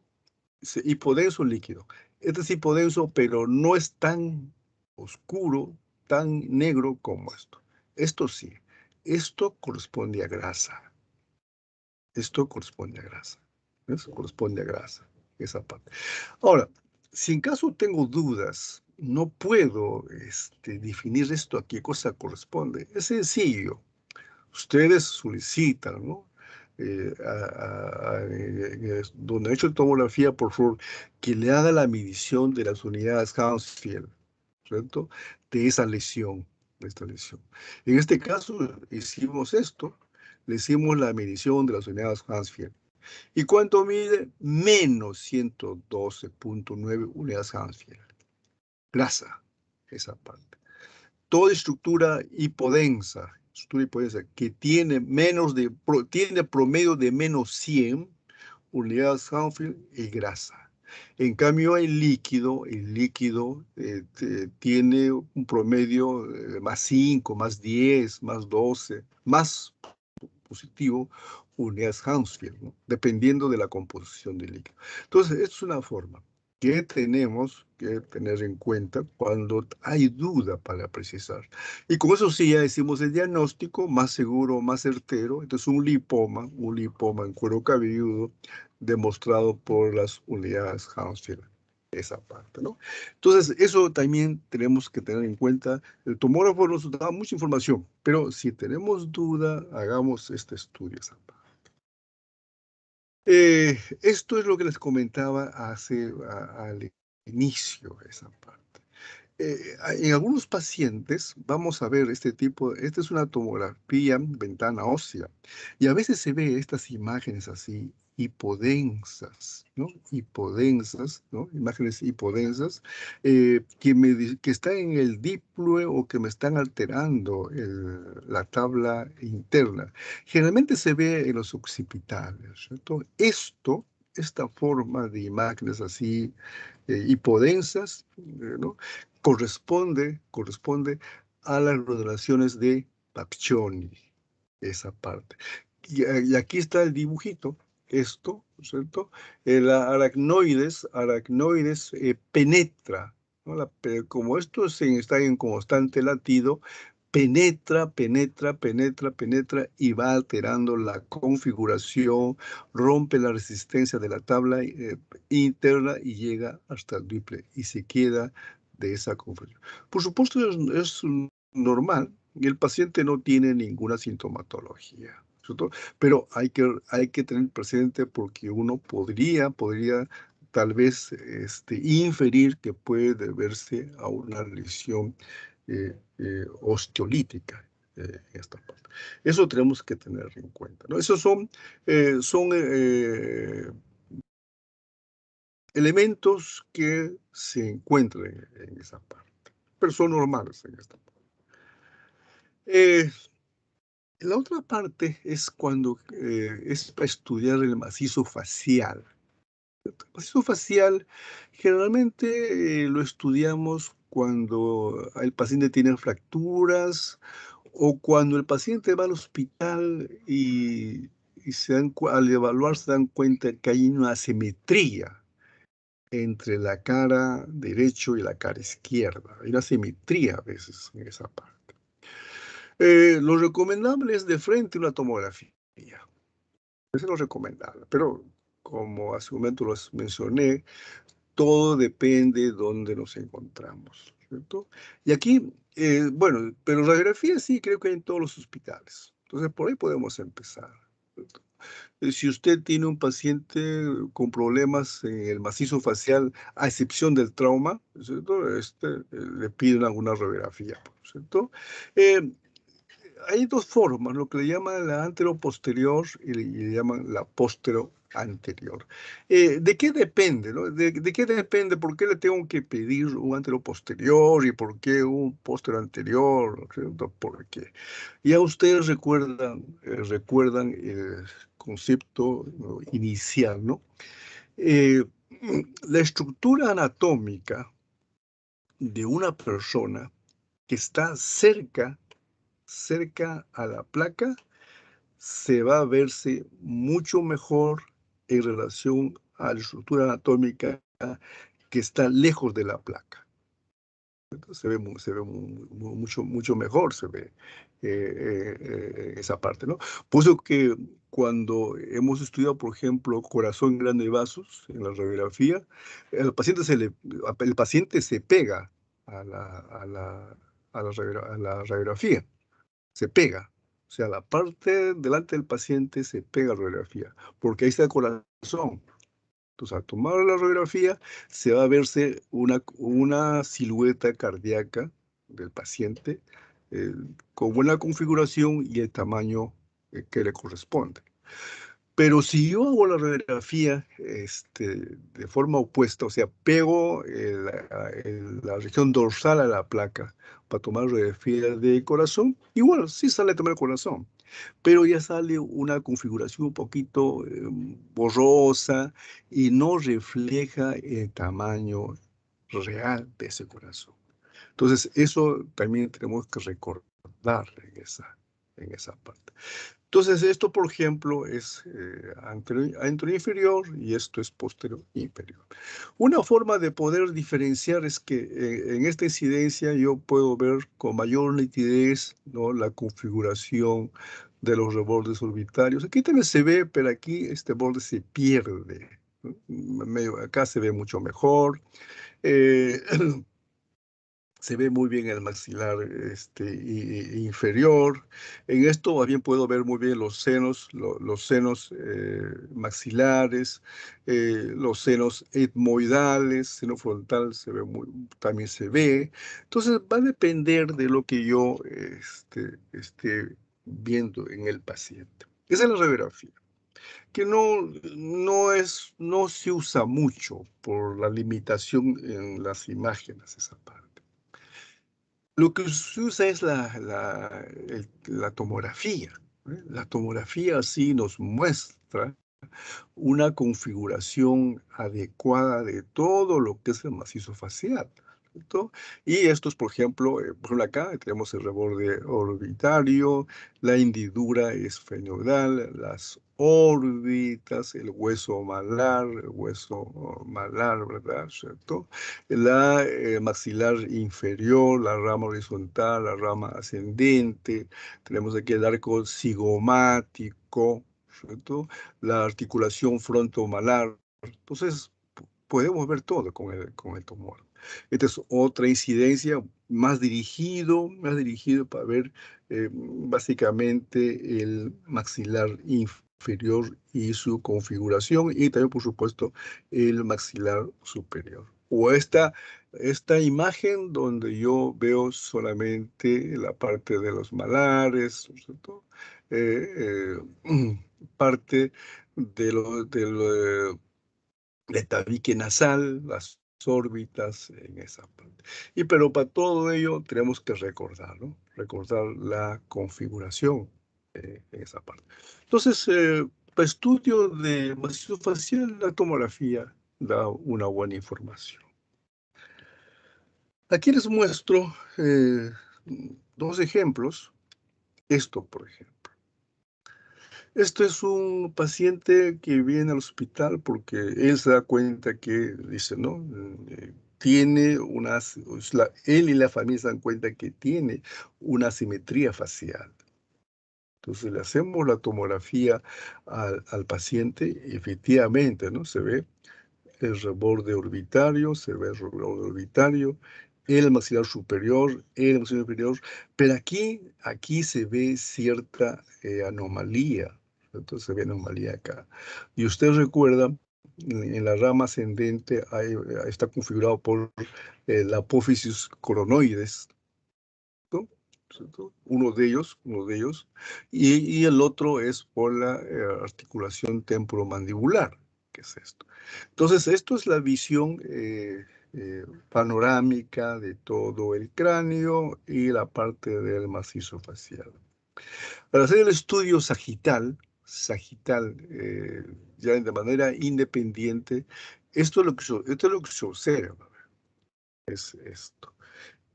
hipodenso líquido. Este es hipodenso, pero no es tan oscuro, tan negro como esto. Esto sí. Esto corresponde a grasa. Esto corresponde a grasa. Eso corresponde a grasa, esa parte. Ahora, si en caso tengo dudas, no puedo definir esto a qué cosa corresponde. Es sencillo. Ustedes solicitan, ¿no? Donde ha hecho tomografía, por favor, que le haga la medición de las unidades Hounsfield, ¿cierto? De esa lesión, de esta lesión. En este caso, hicimos esto, le hicimos la medición de las unidades Hounsfield. ¿Y cuánto mide? Menos 112.9 unidades Hounsfield. Grasa, esa parte. Toda estructura hipodensa que tiene tiene promedio de menos 100 unidades Hounsfield y grasa. En cambio, el líquido tiene un promedio más 5, más 10, más 12, más positivo unidades Hounsfield, ¿no?, dependiendo de la composición del líquido. Entonces, esto es una forma que tenemos que tener en cuenta cuando hay duda para precisar. Y con eso sí ya hicimos el diagnóstico más seguro, más certero. Entonces, un lipoma en cuero cabelludo demostrado por las unidades Hounsfield. esa parte, ¿no? Entonces, eso también tenemos que tener en cuenta. El tomógrafo nos da mucha información, pero si tenemos duda, hagamos este estudio, esa parte. Esto es lo que les comentaba al inicio, esa parte. En algunos pacientes vamos a ver esta es una tomografía ventana ósea, y a veces se ve estas imágenes así, hipodensas, ¿no? Hipodensas, ¿no? Imágenes hipodensas que están en el diploe o que me están alterando la tabla interna. Generalmente se ve en los occipitales, ¿cierto? Esta forma de imágenes así hipodensas, ¿no? corresponde a las relaciones de Pacchioni, esa parte. Y aquí está el dibujito, esto, ¿cierto? El aracnoides penetra, ¿no? Como esto está en constante latido, penetra y va alterando la configuración, rompe la resistencia de la tabla interna y llega hasta el diple y se queda de esa configuración. Por supuesto, es normal y el paciente no tiene ninguna sintomatología, ¿cierto? Pero hay que tener presente porque uno podría tal vez inferir que puede deberse a una lesión osteolítica en esta parte. Eso tenemos que tener en cuenta, ¿no? Esos son elementos que se encuentran en esa parte, pero son normales en esta parte. La otra parte es cuando es para estudiar el macizo facial. El macizo facial generalmente lo estudiamos cuando el paciente tiene fracturas o cuando el paciente va al hospital y al evaluar se dan cuenta que hay una asimetría entre la cara derecha y la cara izquierda. Hay una asimetría a veces en esa parte. Lo recomendable es de frente una tomografía. Eso es lo recomendable, pero como hace un momento los mencioné, todo depende de dónde nos encontramos, ¿cierto? Y aquí, bueno, pero radiografía sí creo que hay en todos los hospitales. Entonces, por ahí podemos empezar, ¿cierto? Si usted tiene un paciente con problemas en el macizo facial, a excepción del trauma, ¿cierto? Le piden alguna radiografía, ¿cierto? Eh, Hay dos formas, lo que le llaman la anteroposterior y le llaman la posteroanterior. ¿De qué depende, no? ¿De qué depende? ¿Por qué le tengo que pedir un anteroposterior y por qué un posteroanterior? ¿Cierto? ¿Por qué? Ya ustedes recuerdan el concepto, ¿no?, inicial, ¿no? Eh, la estructura anatómica de una persona que está cerca a la placa, se va a verse mucho mejor en relación a la estructura anatómica que está lejos de la placa. Entonces, se ve mucho mejor, se ve esa parte, ¿no? Por eso que cuando hemos estudiado, por ejemplo, corazón grande de vasos en la radiografía, el paciente se pega a la radiografía, se pega. O sea, la parte delante del paciente se pega a la radiografía, porque ahí está el corazón. Entonces, al tomar la radiografía, se va a verse una silueta cardíaca del paciente con buena configuración y el tamaño que le corresponde. Pero si yo hago la radiografía de forma opuesta, o sea, pego la región dorsal a la placa para tomar radiografía de corazón, igual sí sale a tomar el corazón, pero ya sale una configuración un poquito borrosa y no refleja el tamaño real de ese corazón. Entonces, eso también tenemos que recordar en esa parte. Entonces, esto, por ejemplo, es anterior inferior y esto es posterior inferior. Una forma de poder diferenciar es que en esta incidencia yo puedo ver con mayor nitidez, ¿no?, la configuración de los rebordes orbitarios. Aquí también se ve, pero aquí este borde se pierde. Acá se ve mucho mejor. Eh, Se ve muy bien el maxilar inferior. En esto más bien puedo ver muy bien los senos, los senos maxilares, los senos etmoidales, seno frontal también se ve. Entonces va a depender de lo que yo esté viendo en el paciente. Esa es la radiografía, que no se usa mucho por la limitación en las imágenes, esa parte. Lo que se usa es la tomografía, ¿eh? La tomografía sí nos muestra una configuración adecuada de todo lo que es el macizo facial, ¿cierto? Y estos, por ejemplo, acá tenemos el reborde orbitario, la hendidura esfenoidal, las órbitas, el hueso malar, ¿verdad? ¿Cierto? La maxilar inferior, la rama horizontal, la rama ascendente, tenemos aquí el arco cigomático, ¿cierto? La articulación frontomalar. Entonces, podemos ver todo con el tumor. Esta es otra incidencia más dirigido para ver básicamente el maxilar inferior y su configuración, y también, por supuesto, el maxilar superior. O esta imagen donde yo veo solamente la parte de los malares, ¿cierto? Parte del tabique nasal, las órbitas en esa parte. Pero para todo ello tenemos que recordar, ¿no? Recordar la configuración en esa parte. Entonces, para estudio de macizo facial, la tomografía da una buena información. Aquí les muestro dos ejemplos. Esto, por ejemplo. Esto es un paciente que viene al hospital porque él se da cuenta que, dice, ¿no? Tiene él y la familia se dan cuenta que tiene una asimetría facial. Entonces le hacemos la tomografía al paciente y efectivamente, ¿no? Se ve el reborde orbitario, el maxilar superior, el maxilar inferior, pero aquí se ve cierta anomalía. Entonces se ve anomalía acá. Y usted recuerda, en la rama ascendente está configurado por la apófisis coronoides, ¿no? ¿Cierto? Uno de ellos, y el otro es por la articulación temporomandibular, que es esto. Entonces, esto es la visión panorámica de todo el cráneo y la parte del macizo facial. Para hacer el estudio sagital, ya de manera independiente, esto es lo que se observa, es esto.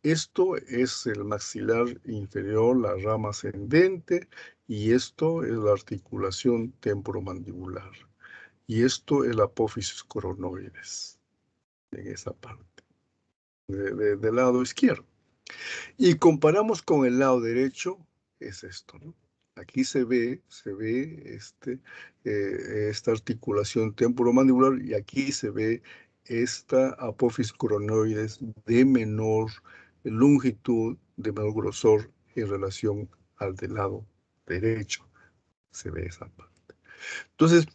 Esto es el maxilar inferior, la rama ascendente, y esto es la articulación temporomandibular. Y esto es la apófisis coronoides, en esa parte, del lado izquierdo. Y comparamos con el lado derecho, es esto, ¿no? Aquí se ve esta articulación temporomandibular, y aquí se ve esta apófisis coronoides de menor longitud, de menor grosor en relación al del lado derecho. Se ve esa parte. Entonces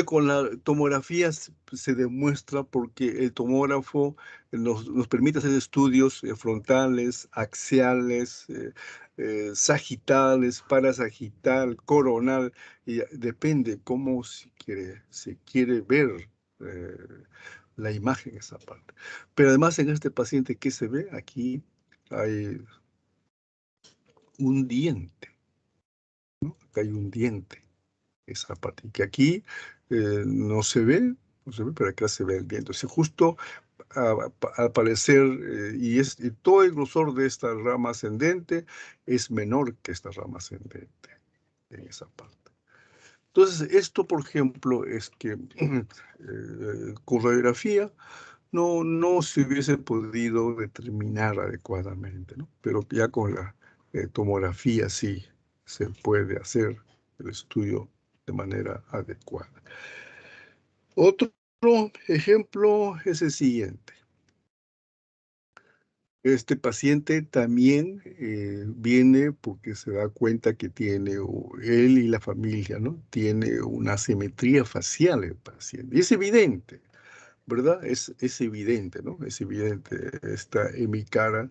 con la tomografía se demuestra, porque el tomógrafo nos permite hacer estudios frontales, axiales, sagitales, parasagital, coronal, y depende cómo se quiere ver eh, la imagen, esa parte. Pero además en este paciente, ¿qué se ve? Aquí hay un diente, ¿no? Acá hay un diente. Esa parte, que aquí no se ve, pero acá se ve el viento. Si justo al parecer, y todo el grosor de esta rama ascendente es menor que esta rama ascendente en esa parte. Entonces, esto, por ejemplo, es que con radiografía no se hubiese podido determinar adecuadamente, ¿no? Pero ya con la tomografía sí se puede hacer el estudio de manera adecuada. Otro Otro ejemplo es el siguiente. Este paciente también viene porque se da cuenta que tiene, o él y la familia, ¿no? Tiene una asimetría facial el paciente. Y es evidente, ¿verdad? Es evidente, ¿no? Es evidente. Está en mi cara,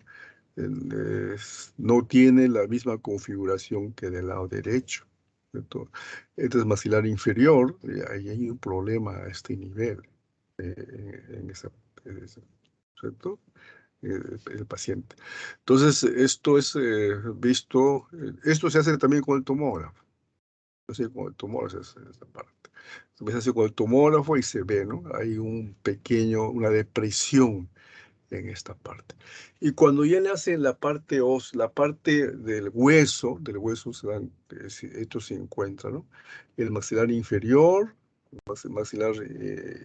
no tiene la misma configuración que del lado derecho. ¿Cierto? Este es maxilar inferior, y ahí hay un problema a este nivel, en esa, ¿cierto? El paciente. Entonces, esto es visto, esto se hace también con el tomógrafo. Así con el tomógrafo esa parte. Se hace con el tomógrafo y se ve, ¿no? Hay una depresión en esta parte. Y cuando ya le hacen la parte la parte del hueso se dan, esto se encuentra, ¿no? El maxilar inferior, maxilar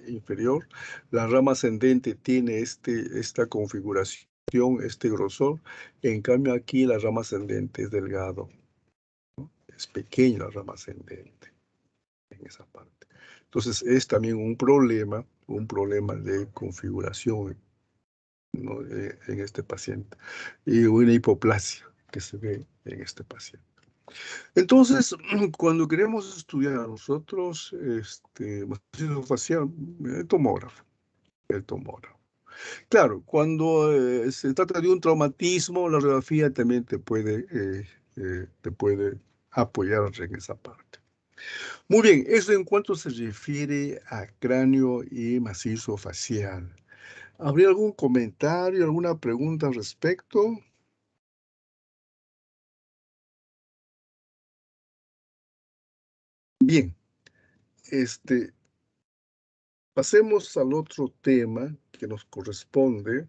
inferior, la rama ascendente tiene esta configuración, este grosor, en cambio aquí la rama ascendente es delgado, es pequeña la rama ascendente en esa parte. Entonces es también un problema de configuración, ¿no? En este paciente y una hipoplasia que se ve en este paciente. Entonces, cuando queremos estudiar a nosotros, macizo facial, el tomógrafo. Claro, cuando se trata de un traumatismo, la radiografía también te puede apoyar en esa parte. Muy bien, eso en cuanto se refiere a cráneo y macizo facial. ¿Habría algún comentario, alguna pregunta al respecto? Bien, pasemos al otro tema que nos corresponde,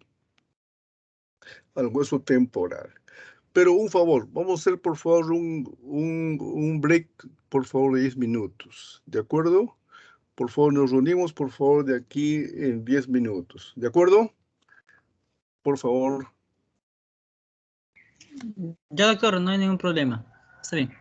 al hueso temporal. Pero un favor, vamos a hacer por favor un break, por favor, de 10 minutos. ¿De acuerdo? Por favor, nos reunimos, por favor, de aquí en 10 minutos. ¿De acuerdo? Por favor. Ya, doctor, no hay ningún problema. Está bien.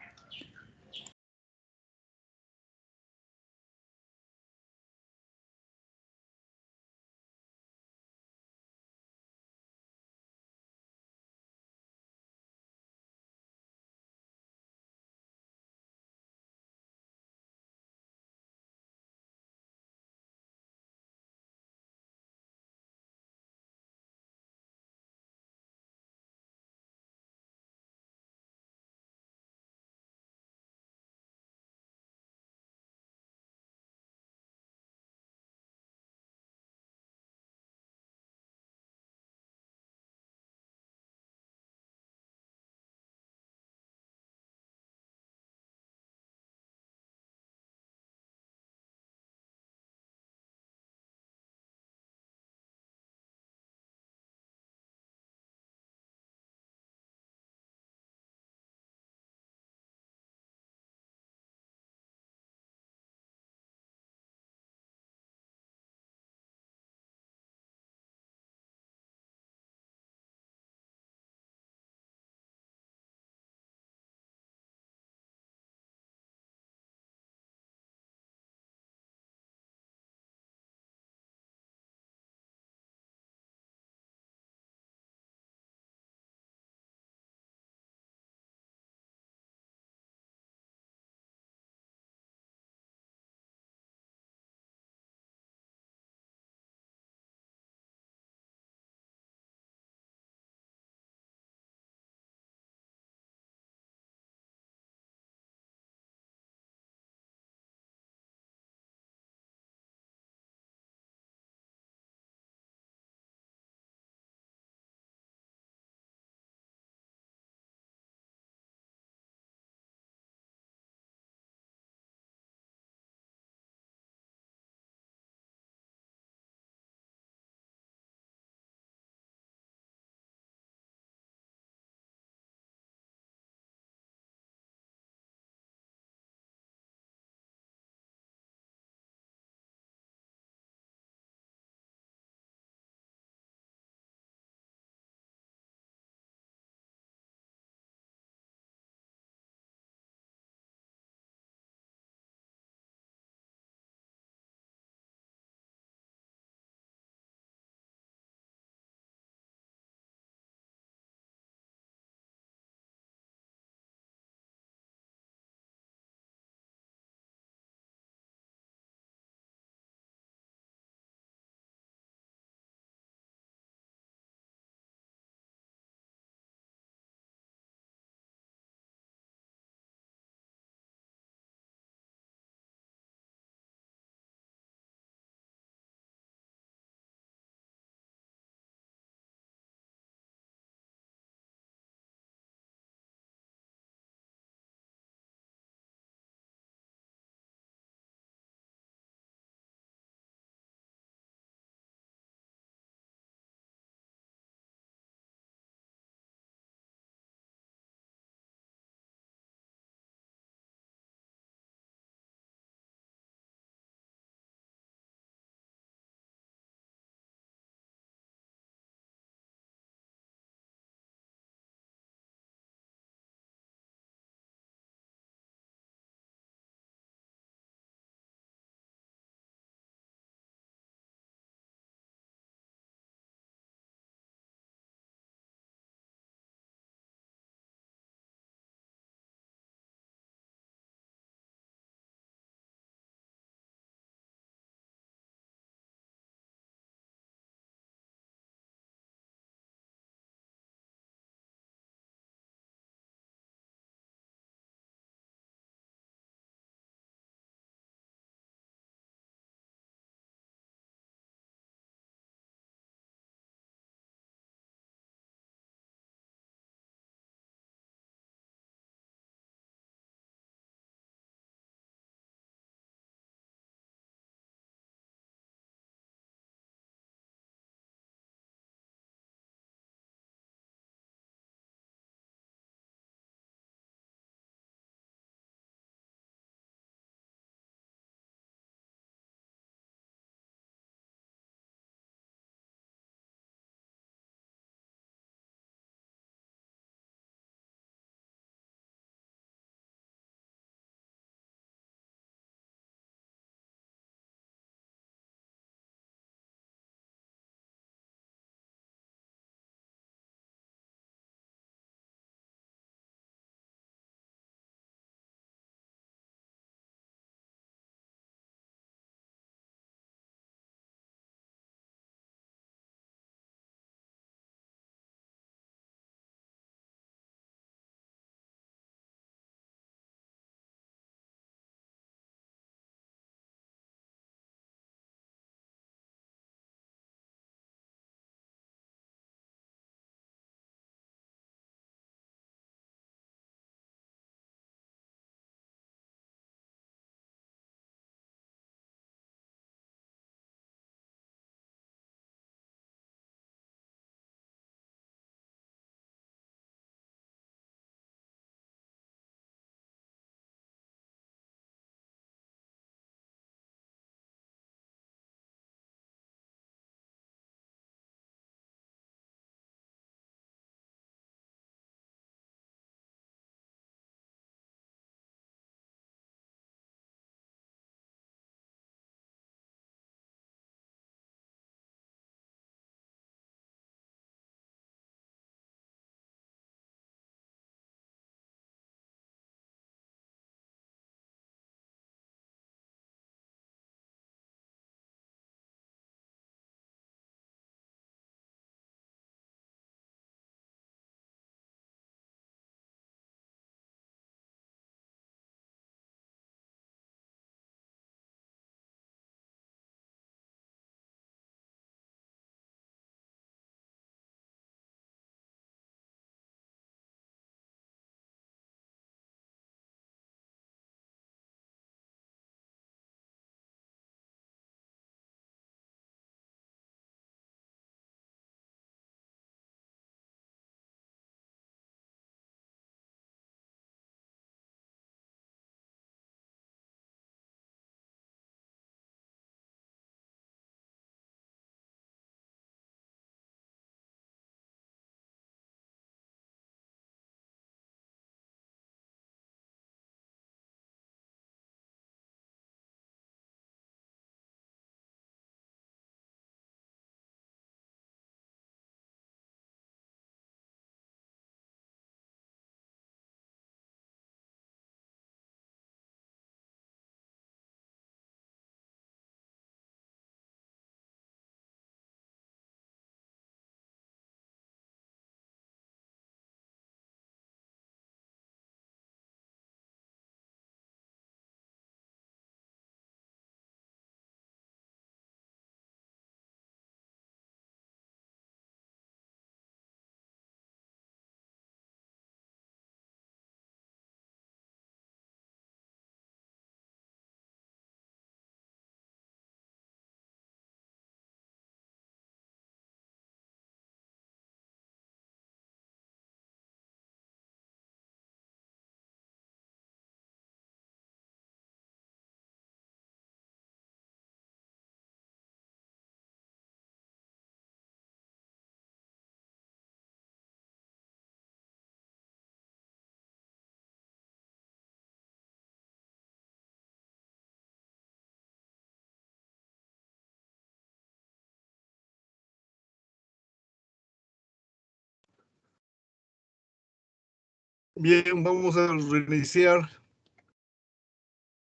Bien, vamos a reiniciar.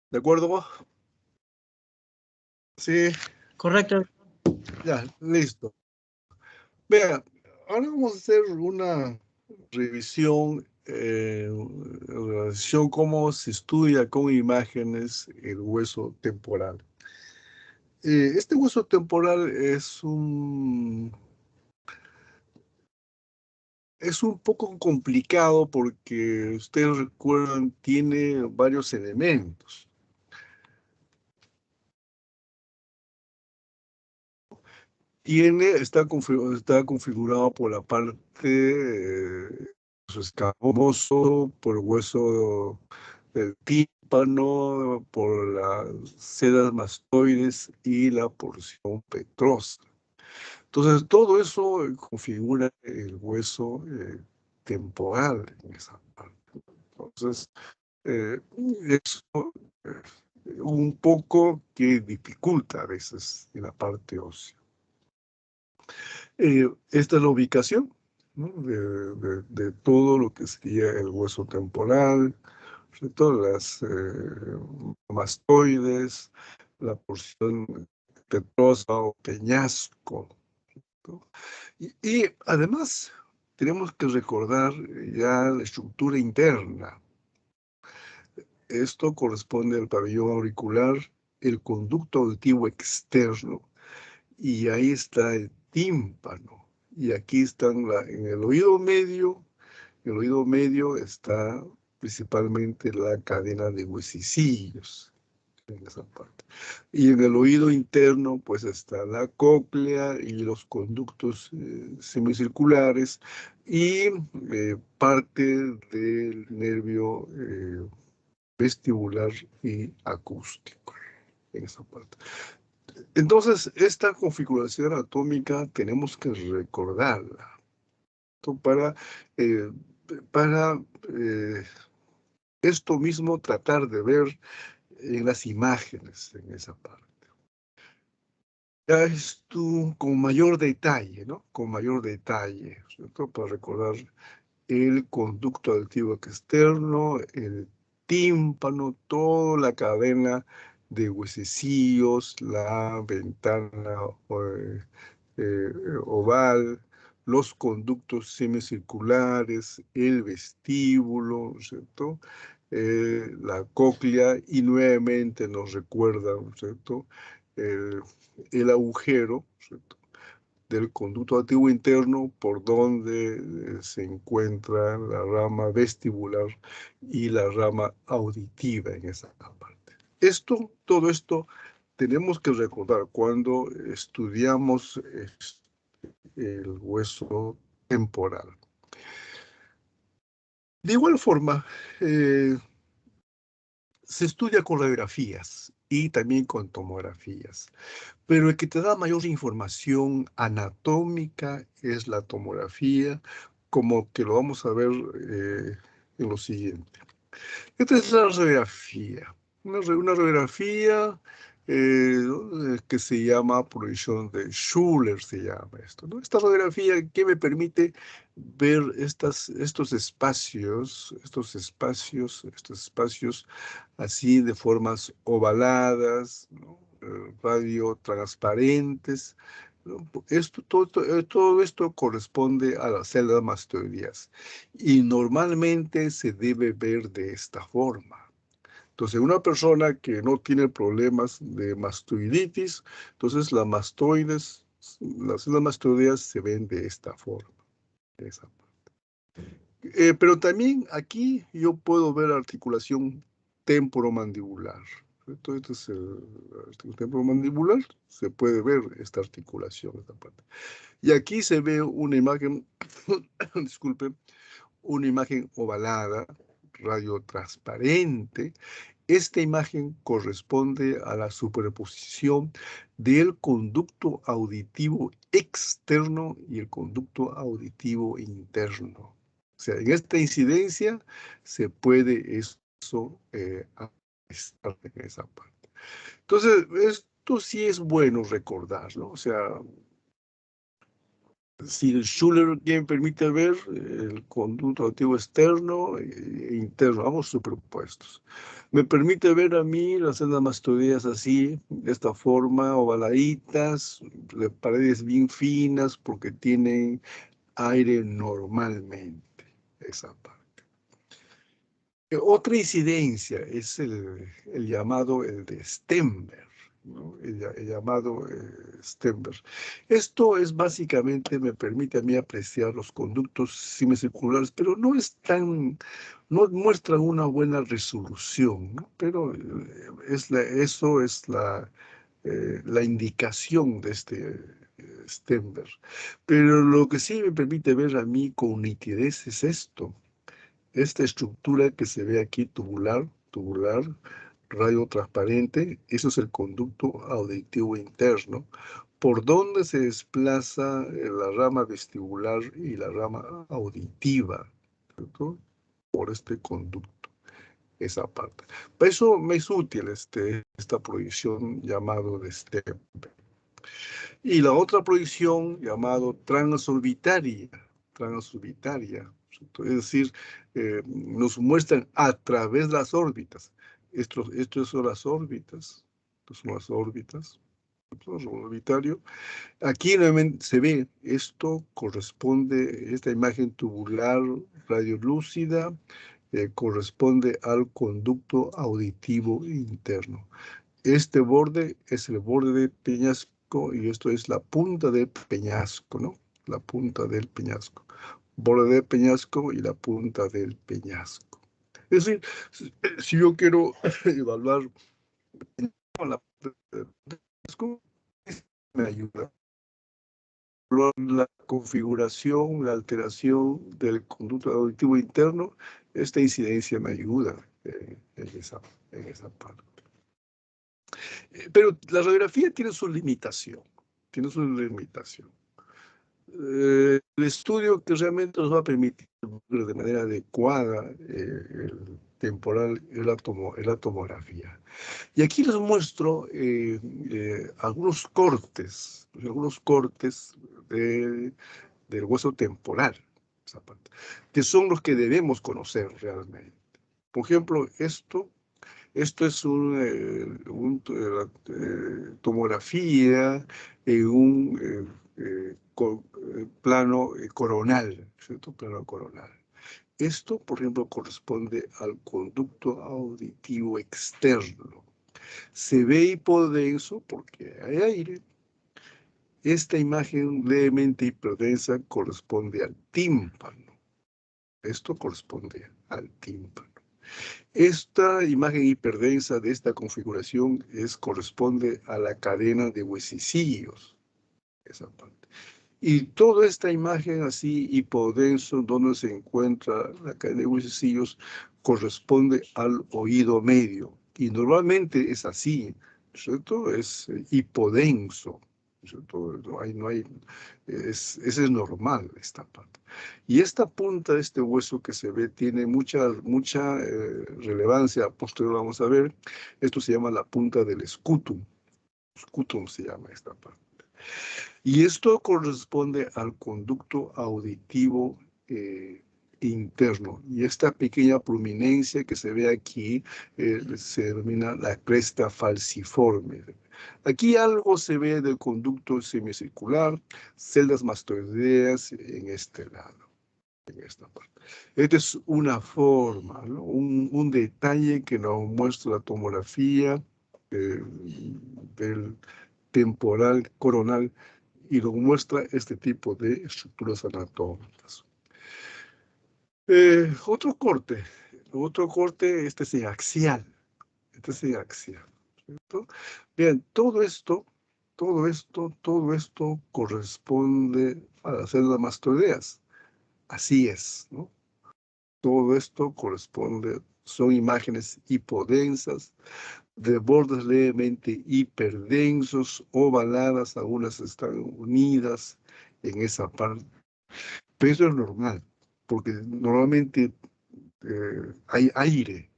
¿De acuerdo? Sí, Correcto. ya, listo. Vea, ahora vamos a hacer una revisión en relación cómo se estudia con imágenes el hueso temporal. Este hueso temporal es un poco complicado porque ustedes recuerdan, tiene varios elementos. Está configurado por la parte hueso escamoso, por el hueso del tímpano, por las sedas mastoides y la porción petrosa. Entonces, todo eso configura el hueso temporal en esa parte. Entonces, eso un poco que dificulta a veces en la parte ósea. Esta es la ubicación, ¿no? de todo lo que sería el hueso temporal, sobre todo las mastoides, la porción petrosa o peñasco, ¿no? Y además tenemos que recordar ya la estructura interna. Esto corresponde al pabellón auricular, el conducto auditivo externo, y ahí está el tímpano. Y aquí están en el oído medio está principalmente la cadena de huesecillos en esa parte. Y en el oído interno, pues está la cóclea y los conductos semicirculares y parte del nervio vestibular y acústico en esa parte. Entonces, esta configuración anatómica tenemos que recordarla, ¿no? Eh, para esto mismo tratar de ver en las imágenes en esa parte. Ya esto con mayor detalle, ¿no? Con mayor detalle, ¿cierto? Para recordar el conducto auditivo externo, el tímpano, toda la cadena de huesecillos, la ventana oval, los conductos semicirculares, el vestíbulo, ¿cierto? La cóclea y nuevamente nos recuerda, ¿cierto? El, el agujero, ¿cierto? Del conducto auditivo interno por donde se encuentra la rama vestibular y la rama auditiva en esa parte. Todo esto tenemos que recordar cuando estudiamos el hueso temporal. De igual forma, se estudia con radiografías y también con tomografías. Pero el que te da mayor información anatómica es la tomografía, como que lo vamos a ver en lo siguiente. Esta es la radiografía. Una radiografía que se llama proyección de Schuller, se llama esto, ¿no? Esta radiografía que me permite ver estos espacios así de formas ovaladas, ¿no? Radio transparentes, ¿no? Todo esto corresponde a las células mastoideas y normalmente se debe ver de esta forma. Entonces, una persona que no tiene problemas de mastoiditis, entonces las células mastoideas se ven de esta forma. De esa pero también aquí yo puedo ver articulación temporomandibular. Entonces, este es el temporomandibular, se puede ver esta articulación, esta parte. Y aquí se ve una imagen, disculpe, una imagen ovalada, radiotransparente. Esta imagen corresponde a la superposición del conducto auditivo externo y el conducto auditivo interno. O sea, en esta incidencia se puede eso estar en esa parte. Entonces, esto sí es bueno recordar, ¿no? O sea, Si el Schuller que me permite ver el conducto auditivo externo e interno, ambos superpuestos. Me permite ver a mí las sendas mastoideas así, de esta forma, ovaladitas, de paredes bien finas, porque tienen aire normalmente, esa parte. Otra incidencia es el llamado, el de Stenberg, ¿no? El llamado Stenberg. Esto es básicamente, me permite a mí apreciar los conductos semicirculares, pero no muestran una buena resolución, ¿no? Pero eso es la indicación de este Stenberg. Pero lo que sí me permite ver a mí con nitidez es esto. Esta estructura que se ve aquí, tubular, radio transparente, eso es el conducto auditivo interno, por donde se desplaza la rama vestibular y la rama auditiva, ¿cierto? Por este conducto, esa parte. Por eso me es útil esta proyección llamado de STEM. Y la otra proyección llamado transorbitaria, ¿cierto? Es decir, nos muestran a través de las órbitas. Estos son las órbitas, estas son las órbitas, orbitario. Aquí nuevamente se ve, esto corresponde, esta imagen tubular radiolúcida, corresponde al conducto auditivo interno. Este borde es el borde de peñasco y esto es la punta del peñasco, ¿no? La punta del peñasco. Borde de peñasco y la punta del peñasco. Es decir, si yo quiero evaluar la punta del peñasco, me ayuda. La configuración, la alteración del conducto auditivo interno, esta incidencia me ayuda en esa parte. Pero la radiografía tiene su limitación, el estudio que realmente nos va a permitir ver de manera adecuada el temporal es la tomografía. Y aquí les muestro algunos cortes del hueso temporal, esa parte, que son los que debemos conocer realmente. Por ejemplo, esto es tomografía en un plano coronal, ¿cierto? Plano coronal. Esto, por ejemplo, corresponde al conducto auditivo externo. Se ve hipodenso porque hay aire. Esta imagen levemente hiperdensa corresponde al tímpano. Esto corresponde al tímpano. Esta imagen hiperdensa de esta configuración corresponde a la cadena de huesecillos, esa parte. Y toda esta imagen así hipodenso, donde se encuentra la cadena de huesecillos, corresponde al oído medio. Y normalmente es así, ¿cierto? Es hipodenso, ¿cierto? Ese es normal, esta parte. Y esta punta de este hueso que se ve tiene mucha relevancia posterior, vamos a ver. Esto se llama la punta del scutum. Scutum se llama esta parte. Y esto corresponde al conducto auditivo interno. Y esta pequeña prominencia que se ve aquí se denomina la cresta falciforme. Aquí algo se ve del conducto semicircular, celdas mastoideas en este lado, en esta parte. Esta es una forma, ¿no? Un detalle que nos muestra la tomografía del temporal coronal y lo muestra este tipo de estructuras anatómicas. Otro corte, este es axial, ¿cierto? Bien, todo esto corresponde a las células mastoideas. Así es, ¿no? Todo esto corresponde, son imágenes hipodensas, de bordes levemente hiperdensos, ovaladas, algunas están unidas en esa parte. Pero eso es normal, porque normalmente hay aire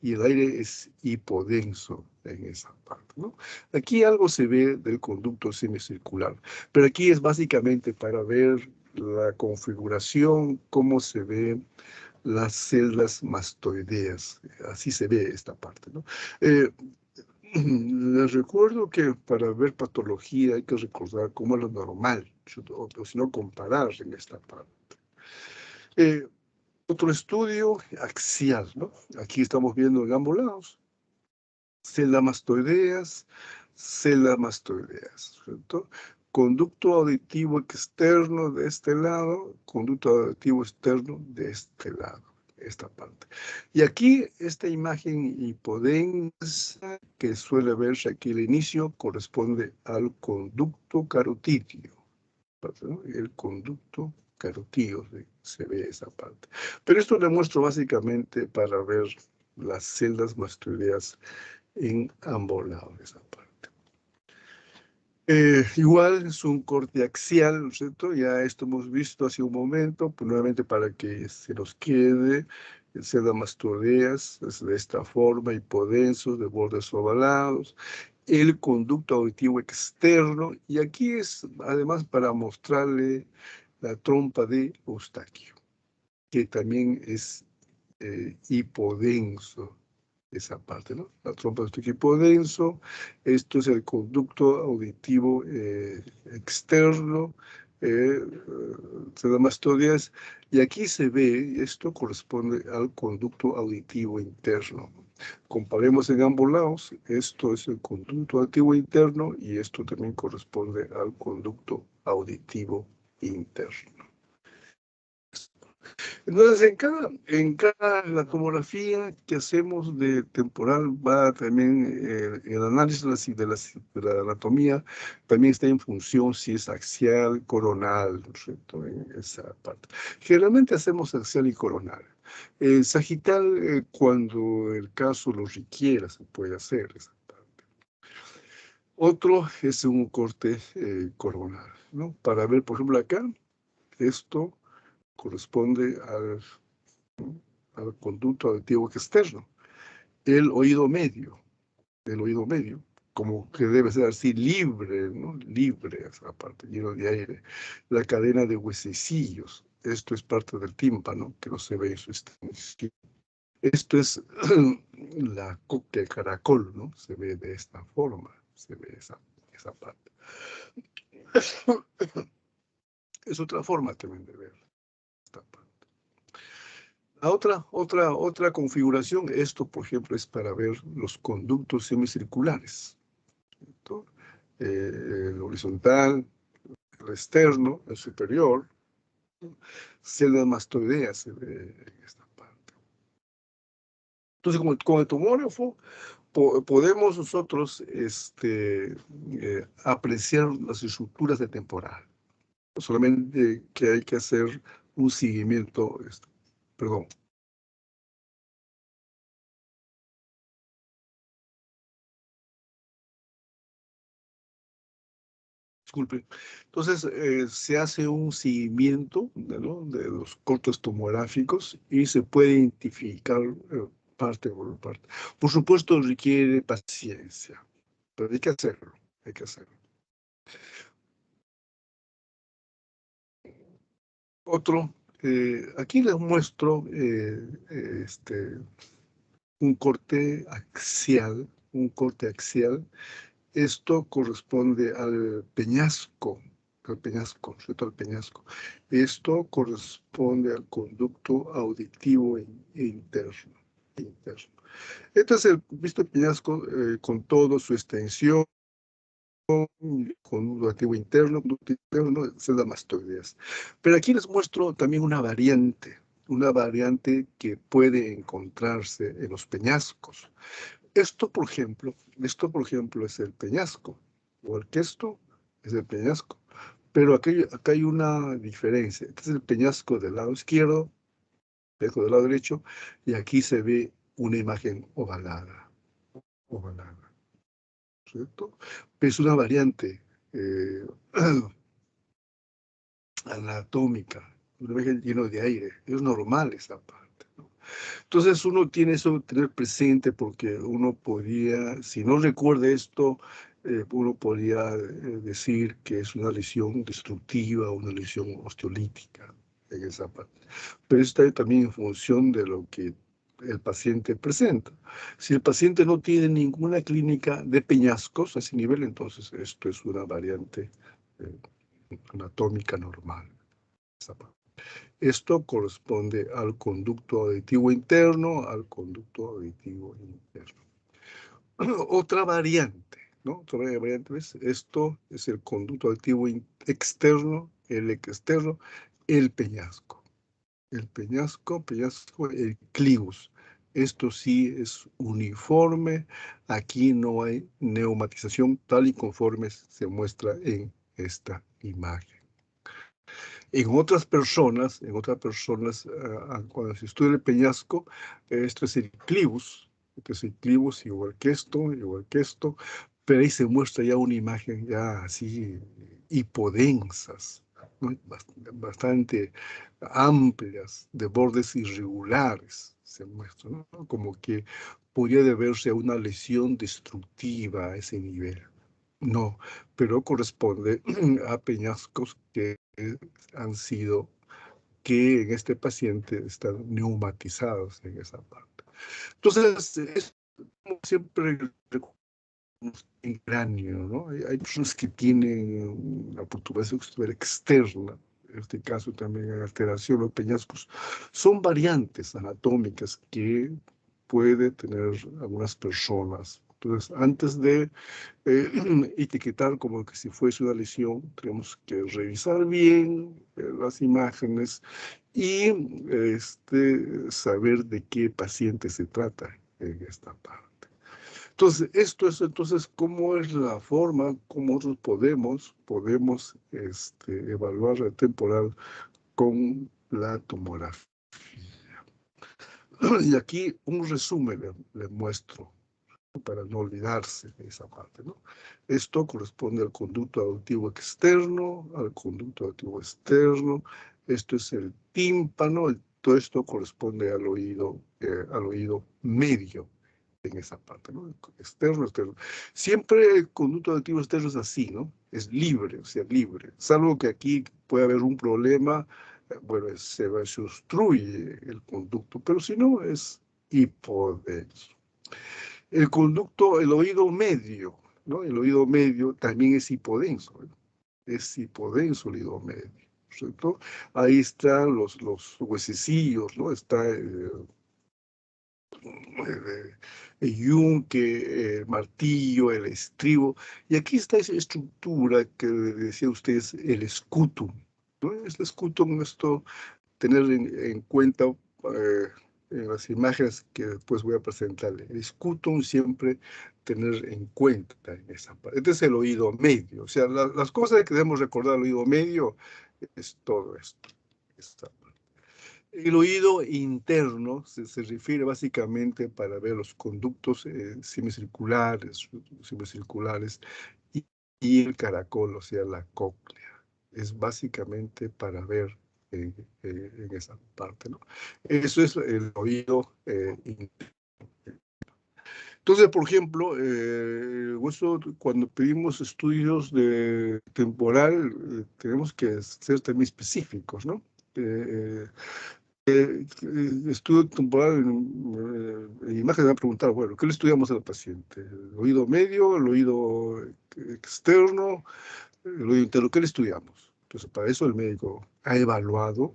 y el aire es hipodenso en esa parte, ¿no? Aquí algo se ve del conducto semicircular, pero aquí es básicamente para ver la configuración, cómo se ven las celdas mastoideas. Así se ve esta parte, ¿no? Les recuerdo que para ver patología hay que recordar cómo es lo normal, o si no comparar en esta parte. Otro estudio axial, ¿no? Aquí estamos viendo en ambos lados. Celdas mastoideas, ¿cierto? Conducto auditivo externo de este lado, conducto auditivo externo de este lado, esta parte. Y aquí esta imagen hipodensa que suele verse aquí al inicio corresponde al conducto carotídeo, ¿no? El conducto carotídeo, se ve esa parte. Pero esto le muestro básicamente para ver las celdas mastoideas en ambos lados de esa parte. Igual es un corte axial, ¿no es cierto? Ya esto hemos visto hace un momento, pues nuevamente para que se nos quede, celdas mastoideas es de esta forma, hipodensos, de bordes ovalados, el conducto auditivo externo, y aquí es además para mostrarle la trompa de Eustaquio, que también es hipodenso, esa parte, ¿no? La trompa de Eustaquio hipodenso, esto es el conducto auditivo externo, mastoideas, y aquí se ve, esto corresponde al conducto auditivo interno. Comparemos en ambos lados, esto es el conducto auditivo interno y esto también corresponde al conducto auditivo interno. Entonces, la tomografía que hacemos de temporal va también, el análisis de la anatomía también está en función si es axial, coronal, ¿no es cierto? En esa parte. Generalmente hacemos axial y coronal. Sagital, cuando el caso lo requiera, se puede hacer esa parte. Otro es un corte coronal, ¿no? Para ver, por ejemplo, acá, esto corresponde al conducto auditivo externo. El oído medio, como que debe ser así libre, ¿no? Libre esa parte, lleno de aire. La cadena de huesecillos, esto es parte del tímpano, que no se ve en su extensión. Esto es la cóclea de caracol, ¿no? Se ve de esta forma, se ve esa parte. Es otra forma también de ver esta parte. La otra configuración, esto por ejemplo es para ver los conductos semicirculares, ¿cierto? El horizontal, el externo, el superior, celdas mastoideas se ve en esta parte. Entonces, con el tomógrafo podemos nosotros apreciar las estructuras de temporal. Solamente que hay que hacer un seguimiento, perdón. Disculpe. Entonces, se hace un seguimiento, ¿no?, de los cortes tomográficos y se puede identificar parte por parte. Por supuesto, requiere paciencia, pero hay que hacerlo, hay que hacerlo. Otro, aquí les muestro un corte axial, Esto corresponde al peñasco, ¿cierto? Al peñasco. Esto corresponde al conducto auditivo interno. Este es el visto peñasco con toda su extensión, conducto auditivo interno, celdas mastoideas. Pero aquí les muestro también una variante que puede encontrarse en los peñascos. Esto, por ejemplo, es el peñasco, igual que esto es el peñasco. Pero acá hay una diferencia. Este es el peñasco del lado izquierdo, del lado derecho, y aquí se ve una imagen ovalada, ¿cierto? Pero es una variante anatómica, una imagen llena de aire. Es normal esa parte, ¿no? Entonces uno tiene eso que tener presente porque uno podría, si no recuerda esto, uno podría decir que es una lesión destructiva, una lesión osteolítica en esa parte. Pero está también en función de lo que el paciente presenta. Si el paciente no tiene ninguna clínica de peñascos a ese nivel, entonces esto es una variante anatómica normal. Esa parte. Esto corresponde al conducto auditivo interno, al conducto auditivo interno. Otra variante, ¿no? Otra variante es, esto es el conducto auditivo externo, el externo, el peñasco. El peñasco, el clivus. Esto sí es uniforme. Aquí no hay neumatización tal y conforme se muestra en esta imagen. Cuando se estudia el peñasco, esto es el clivus, igual que esto, pero ahí se muestra ya una imagen ya así hipodensas, ¿no? Bastante amplias, de bordes irregulares, se muestra, ¿no? Como que podría deberse a una lesión destructiva a ese nivel. No, pero corresponde a peñascos que han sido, que en este paciente están neumatizados en esa parte. Entonces, es como siempre en cráneo, ¿no? Hay personas que tienen una perturbación externa, en este caso también hay alteración de los peñascos. Son variantes anatómicas que puede tener algunas personas. Entonces, antes de etiquetar como que si fuese una lesión, tenemos que revisar bien las imágenes y saber de qué paciente se trata en esta parte. Entonces, esto es entonces cómo es la forma, cómo nosotros podemos evaluar la temporal con la tomografía. Y aquí un resumen le muestro para no olvidarse de esa parte, ¿no? Esto corresponde al conducto auditivo externo, esto es el tímpano, todo esto corresponde al oído medio en esa parte, ¿no? Externo. Siempre el conducto auditivo externo es así, ¿no? Es libre, o sea, libre, salvo que aquí puede haber un problema, bueno, se obstruye el conducto, pero si no, es hipodenso. El oído medio, ¿no? El oído medio también es hipodenso, ¿no? Es hipodenso el oído medio, ¿cierto? Ahí están los huesecillos, ¿no? Está el yunque, el martillo, el estribo, y aquí está esa estructura que decía usted, el escutum, ¿no? El escutum, esto tener en cuenta en las imágenes que después voy a presentarle. El escutum siempre tener en cuenta en esa parte. Este es el oído medio. O sea, las cosas que debemos recordar del oído medio es todo esto. El oído interno se refiere básicamente para ver los conductos semicirculares y el caracol, o sea, la cóclea. Es básicamente para ver en esa parte, ¿no? Eso es el oído interno. Entonces, por ejemplo, cuando pedimos estudios de temporal, tenemos que ser también específicos, ¿no? Estudio temporal en imagen, me van a preguntar, bueno, ¿qué le estudiamos al paciente? ¿El oído medio, el oído externo, el oído interno? ¿Qué le estudiamos? Entonces, para eso el médico ha evaluado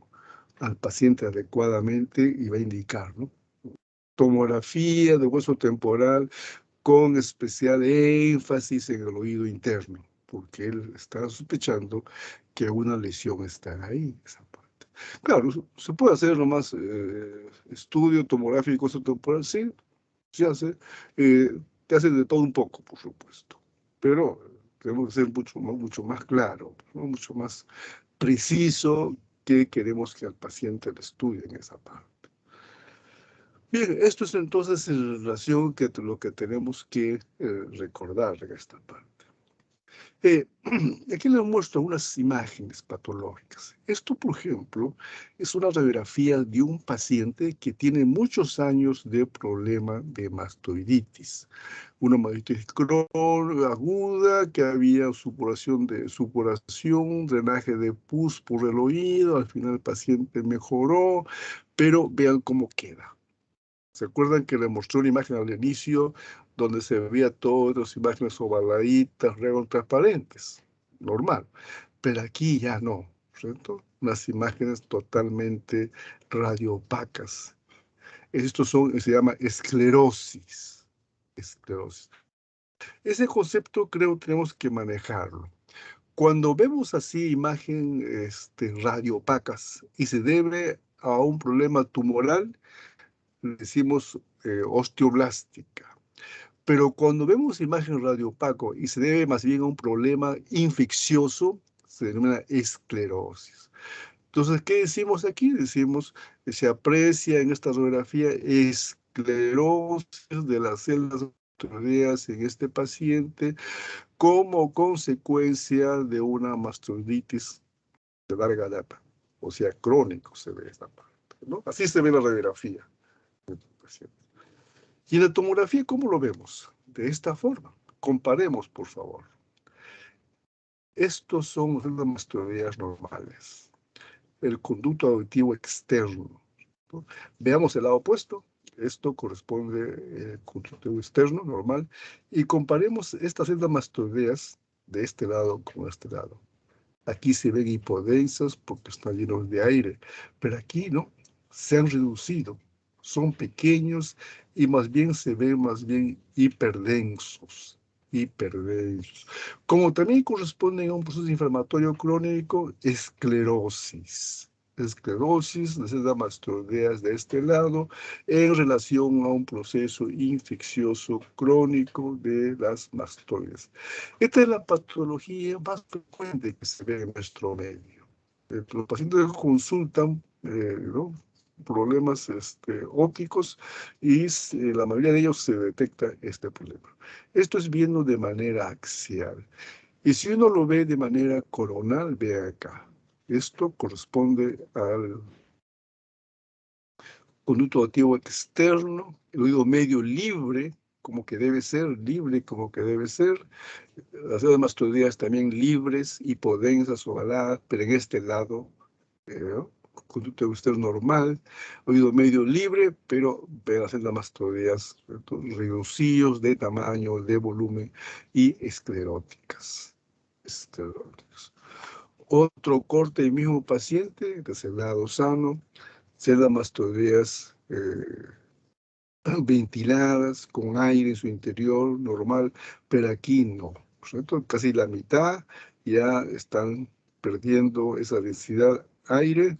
al paciente adecuadamente y va a indicar, ¿no? Tomografía de hueso temporal con especial énfasis en el oído interno, porque él está sospechando que una lesión está ahí, esa parte. Claro, se puede hacer nomás estudio tomográfico temporal, sí, se hace, te hace de todo un poco, por supuesto, pero tenemos que ser mucho más claro, ¿no? Mucho más preciso que queremos que al paciente le estudie en esa parte. Bien, esto es entonces en relación con lo que tenemos que recordar en esta parte. Aquí les muestro unas imágenes patológicas. Esto, por ejemplo, es una radiografía de un paciente que tiene muchos años de problema de mastoiditis. Una mastoiditis crónica aguda, que había supuración, drenaje de pus por el oído. Al final el paciente mejoró, pero vean cómo queda. ¿Se acuerdan que le mostré una imagen al inicio donde se veía todas las imágenes ovaladitas, regos transparentes? Normal. Pero aquí ya no, ¿cierto? Unas imágenes totalmente radiopacas. Estos se llama esclerosis. Esclerosis. Ese concepto creo tenemos que manejarlo. Cuando vemos así imagen radiopacas y se debe a un problema tumoral, decimos osteoblástica. Pero cuando vemos imagen radiopaco y se debe más bien a un problema infeccioso, se denomina esclerosis. Entonces, ¿qué decimos aquí? Decimos que se aprecia en esta radiografía esclerosis de las células mastoideas en este paciente como consecuencia de una mastoiditis de larga data, o sea, crónico se ve esta parte, ¿no? Así se ve la radiografía del paciente. Y en la tomografía, ¿cómo lo vemos? De esta forma. Comparemos, por favor. Estos son las mastoideas normales. El conducto auditivo externo, ¿no? Veamos el lado opuesto. Esto corresponde al conducto externo normal. Y comparemos estas celdas mastoideas de este lado con este lado. Aquí se ven hipodensas porque están llenos de aire, pero aquí no, se han reducido, son pequeños y más bien se ven más bien hiperdensos, hiperdensos. Como también corresponden a un proceso inflamatorio crónico, esclerosis. Esclerosis de células mastoideas de este lado en relación a un proceso infeccioso crónico de las mastoides. Esta es la patología más frecuente que se ve en nuestro medio. Los pacientes consultan, ¿no?, problemas ópticos y la mayoría de ellos se detecta este problema. Esto es viendo de manera axial. Y si uno lo ve de manera coronal, ve acá. Esto corresponde al conducto auditivo externo, el oído medio libre, como que debe ser, libre como que debe ser. Las células mastoideas también libres, hipodensas, ovaladas, pero en este lado, conducto externo normal, oído medio libre, pero las células mastoideas reducidos de tamaño, de volumen y escleróticas. Otro corte del mismo paciente, del lado sano, células mastoideas ventiladas, con aire en su interior, normal, pero aquí no, ¿cierto? Casi la mitad ya están perdiendo esa densidad aire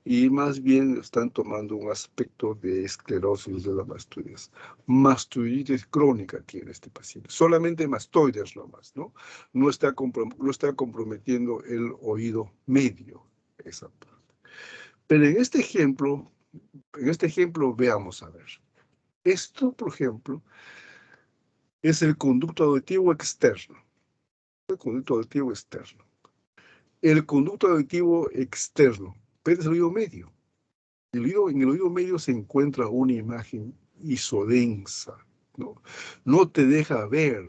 y más bien están tomando un aspecto de esclerosis de las mastoides. Mastoiditis crónica tiene este paciente, solamente mastoides nomás, ¿no? No está comprometiendo el oído medio, esa parte. Pero en este ejemplo veamos a ver. Esto, por ejemplo, es el conducto auditivo externo. El conducto auditivo externo. El conducto auditivo externo, pero es el oído medio. En el oído medio se encuentra una imagen isodensa, ¿no? No te deja ver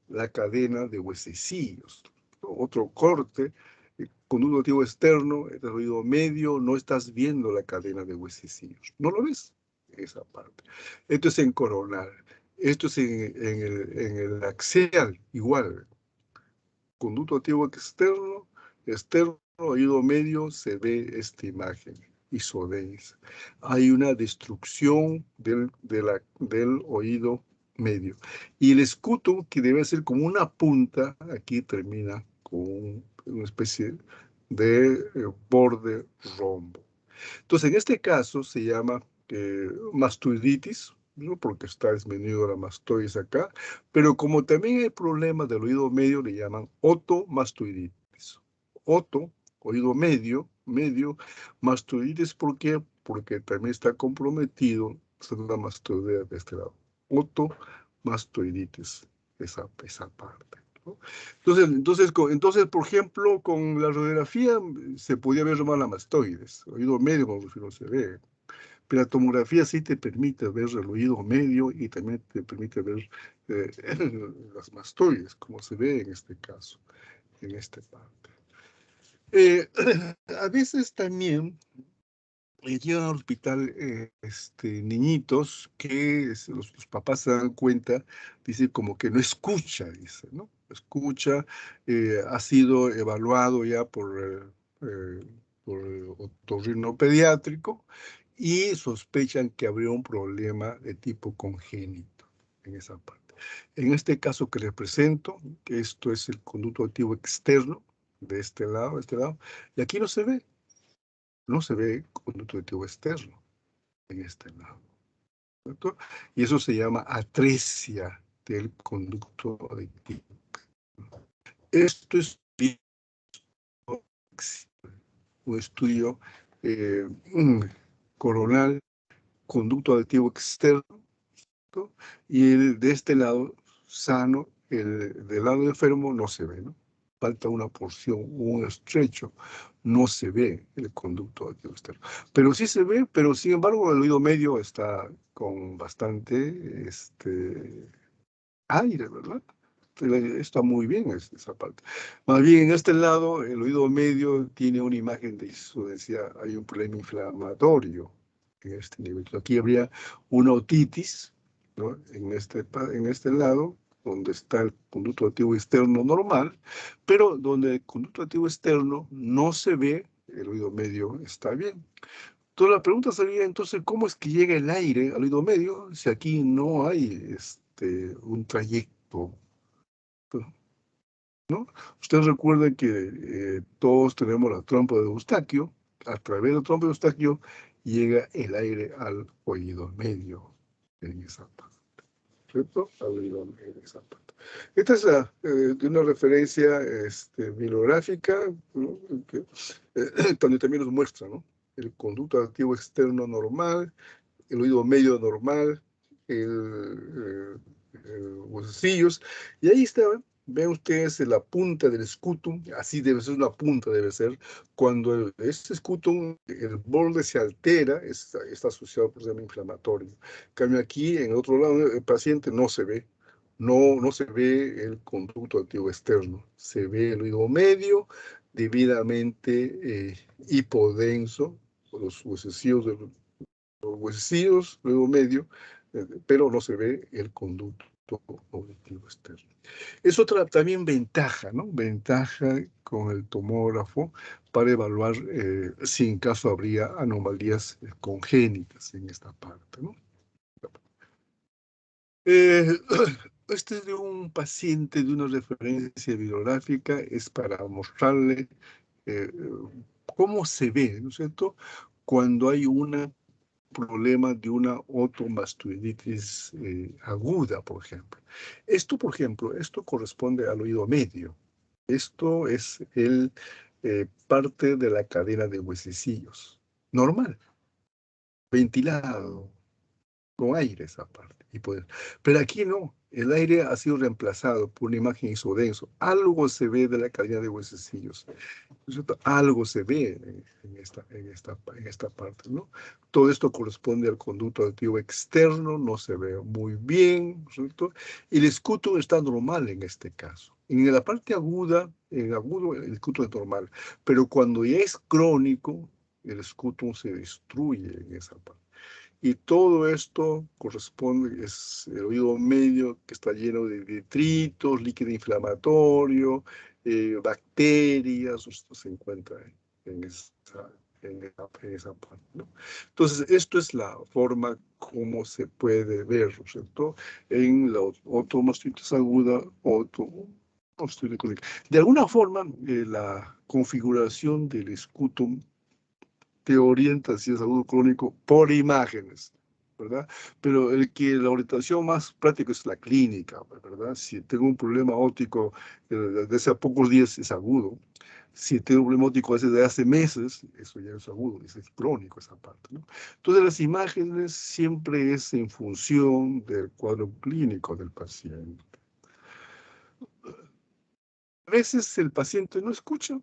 la cadena de huesecillos, ¿no? Otro corte, el conducto auditivo externo, el oído medio, no estás viendo la cadena de huesecillos. No lo ves, esa parte. Esto es en coronal. Esto es en el axial, igual. Conducto auditivo externo, oído medio, se ve esta imagen, isodensa. Hay una destrucción del oído medio. Y el escutum, que debe ser como una punta, aquí termina con una especie de borde rombo. Entonces, en este caso se llama mastoiditis, ¿no?, porque está disminuido la mastoides acá, pero como también hay problemas del oído medio, le llaman otomastoiditis. Oído medio, mastoiditis, ¿por qué? Porque también está comprometido la mastoidea de este lado. Otomastoiditis, esa parte. ¿no? Entonces, por ejemplo, con la radiografía se podía ver más la mastoides, oído medio como si no se ve. Pero la tomografía sí te permite ver el oído medio y también te permite ver eh, las mastoides, como se ve en este caso, en esta parte. A veces también llegan al hospital niñitos que los papás se dan cuenta, dice como que no escucha, dice, ¿no? Escucha, ha sido evaluado ya por otorrino pediátrico y sospechan que habría un problema de tipo congénito en esa parte. En este caso que les presento, que esto es el conducto auditivo externo, de este lado, y aquí no se ve conducto auditivo externo en este lado, ¿cierto? Y eso se llama atresia del conducto auditivo. Esto es un estudio coronal, conducto auditivo externo, ¿no? Y de este lado sano, el del lado enfermo no se ve, ¿no? Falta una porción, un estrecho, no se ve el conducto auditivo externo. Pero sí se ve, pero sin embargo el oído medio está con bastante aire, ¿verdad? Está muy bien esa parte. Más bien en este lado, el oído medio tiene una imagen de decía, hay un problema inflamatorio en este nivel. Aquí habría una otitis, ¿no? En este lado, donde está el conducto auditivo externo normal, pero donde el conducto auditivo externo no se ve, el oído medio está bien. Entonces la pregunta sería entonces, ¿cómo es que llega el aire al oído medio si aquí no hay un trayecto? ¿No? Ustedes recuerden que todos tenemos la trompa de Eustaquio. A través de la trompa de Eustaquio llega el aire al oído medio en esa parte, ¿cierto? Al oído medio en esa parte. Esta es de una referencia bibliográfica, ¿no? Donde también nos muestra, ¿no? El conducto auditivo externo normal, el oído medio normal, huesecillos, y ahí está, ¿ven? Ven ustedes la punta del escutum, así debe ser una punta, debe ser, cuando este escutum, el borde se altera, está asociado por problema inflamatorio. En cambio aquí, en el otro lado, el paciente no se ve, no se ve el conducto auditivo externo, se ve el oído medio, debidamente hipodenso, los huesecillos los huesecillos, luego medio, pero no se ve el conducto auditivo externo. Es otra también ventaja, ¿no? Ventaja con el tomógrafo para evaluar si en caso habría anomalías congénitas en esta parte, ¿no? Este es de un paciente de una referencia bibliográfica, es para mostrarle cómo se ve, ¿no es cierto?, cuando hay un problema de una otomastoiditis aguda, por ejemplo. Por ejemplo, esto corresponde al oído medio. Esto es parte de la cadena de huesecillos. Normal, ventilado, con aire esa parte. Pero aquí no, el aire ha sido reemplazado por una imagen isodenso. Algo se ve de la cadena de huesecillos. ¿Cierto? Algo se ve en esta parte, ¿no? Todo esto corresponde al conducto auditivo externo, no se ve muy bien, ¿cierto? El escutum está normal en este caso. En la parte aguda, en agudo el escutum es normal, pero cuando ya es crónico, el escutum se destruye en esa parte. Y todo esto corresponde, es el oído medio que está lleno de detritos, líquido inflamatorio, bacterias, esto se encuentra en esa parte, ¿no? Entonces, esto es la forma como se puede ver, ¿no es cierto?, en la otomastoiditis aguda, otomastoiditis crónica. De alguna forma, la configuración del escutum te orienta si es agudo crónico por imágenes, ¿verdad? Pero la orientación más práctica es la clínica, ¿verdad? Si tengo un problema óptico desde hace pocos días es agudo. Si tengo un problema óptico desde hace meses, eso ya es agudo, es crónico esa parte, ¿no? Entonces las imágenes siempre es en función del cuadro clínico del paciente. a veces el paciente no escucha,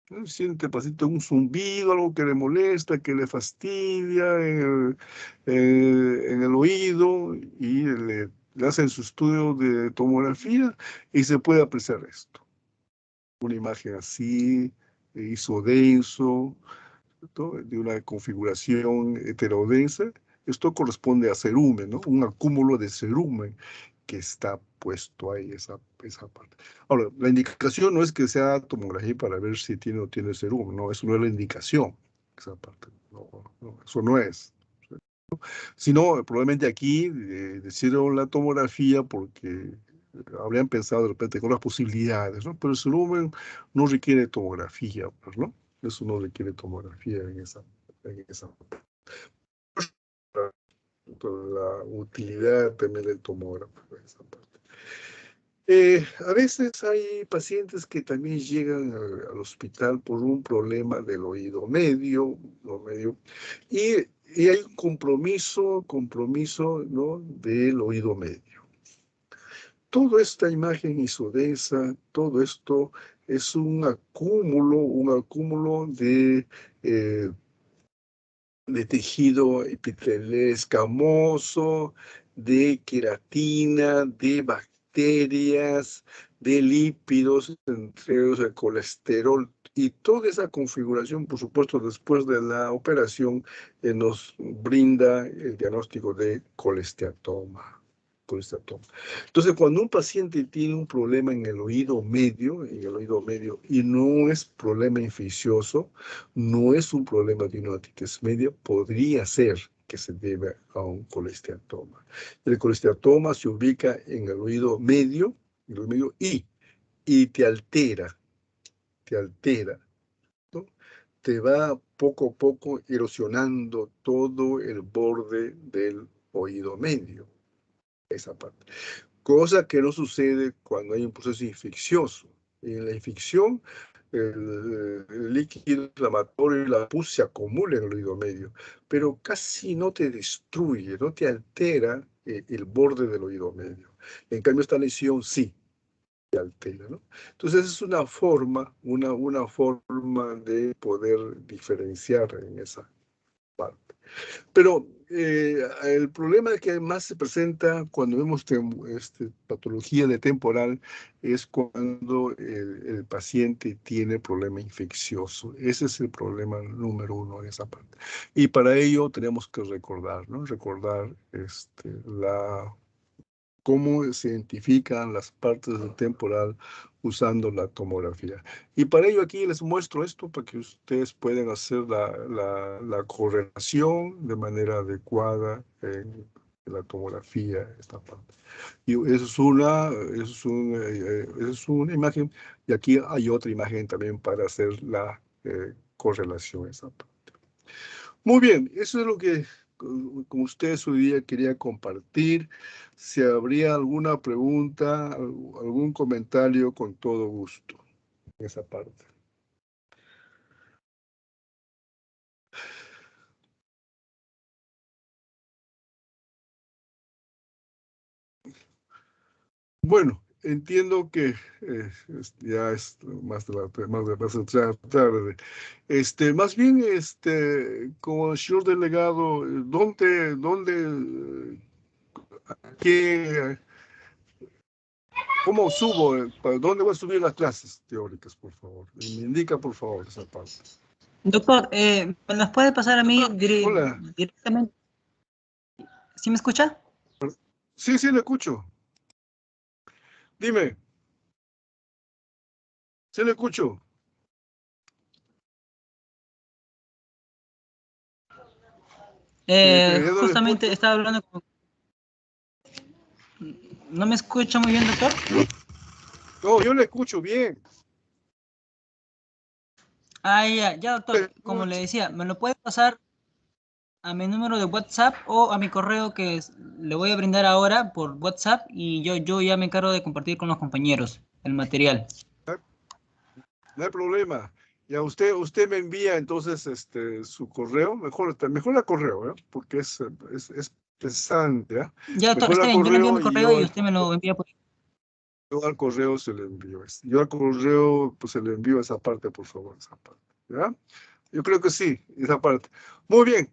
¿no? Siente el paciente un zumbido, algo que le molesta, que le fastidia en el oído, y le hacen su estudio de tomografía y se puede apreciar esto. Una imagen así, isodenso, ¿no? De una configuración heterodensa. Esto corresponde a cerumen, ¿no? Un acúmulo de cerumen que está puesto ahí, esa parte. Ahora, la indicación no es que sea tomografía para ver si tiene o tiene cerumen, no, eso no es la indicación, esa parte, no, no, eso no es. Sino, probablemente aquí decidieron la tomografía porque habrían pensado de repente con las posibilidades, ¿no? Pero el cerumen no requiere tomografía, pues, ¿no? Eso no requiere tomografía en esa la utilidad también del tomógrafo en esa parte. A veces hay pacientes que también llegan al hospital por un problema del oído medio, y hay un compromiso, ¿no? Del oído medio. Toda esta imagen isodensa, todo esto es un acúmulo de tejido epitelial escamoso, de queratina, de bacterias, de lípidos, entre ellos el colesterol, y toda esa configuración, por supuesto, después de la operación, nos brinda el diagnóstico de colesteatoma. Entonces, cuando un paciente tiene un problema en el oído medio, y no es problema infeccioso, no es un problema de una otitis media, podría ser que se debe a un colesteatoma. El colesteatoma se ubica en el oído medio, y te altera, ¿no? Te va poco a poco erosionando todo el borde del oído medio, esa parte. Cosa que no sucede cuando hay un proceso infeccioso. En la infección, el líquido inflamatorio y la pus se acumulan en el oído medio, pero casi no te destruye, no te altera el borde del oído medio. En cambio, esta lesión sí te altera, ¿no? Entonces, es una forma de poder diferenciar en esa parte. Pero el problema que más se presenta cuando vemos patología de temporal es cuando el paciente tiene problema infeccioso. Ese es el problema número uno en esa parte. Y para ello tenemos que recordar, ¿no? Recordar cómo se identifican las partes del temporal usando la tomografía. Y para ello aquí les muestro esto para que ustedes puedan hacer la correlación de manera adecuada en la tomografía, esta parte. Y eso es una imagen, y aquí hay otra imagen también para hacer la correlación, esa parte. Muy bien, eso es lo que con ustedes hoy día quería compartir. Si habría alguna pregunta, algún comentario, con todo gusto en esa parte. Bueno, entiendo que ya es más tarde. Más bien, como señor delegado, qué, ¿cómo subo? ¿Dónde voy a subir las clases teóricas, por favor? Me indica, por favor, esa parte. Doctor, ¿me las puede pasar a mí Hola. directamente? ¿Sí me escucha? Sí, le escucho. Dime. Sí le escucho. Justamente estaba hablando con... ¿No me escucha muy bien, doctor? No, yo le escucho bien. Ya, doctor, como le decía, ¿me lo puede pasar a mi número de WhatsApp o a mi correo le voy a brindar ahora por WhatsApp, y yo ya me encargo de compartir con los compañeros el material? No hay problema. Ya usted me envía entonces su correo, mejor a correo, ¿eh? Porque es pesante, ¿eh? Ya, doctor, Mejor está a bien, yo le envío correo mi y correo yo... y usted me lo envía por... Yo al correo se le envío. Yo al correo pues se le envío esa parte, por favor, esa parte. ¿Ya? Yo creo que sí, esa parte. Muy bien.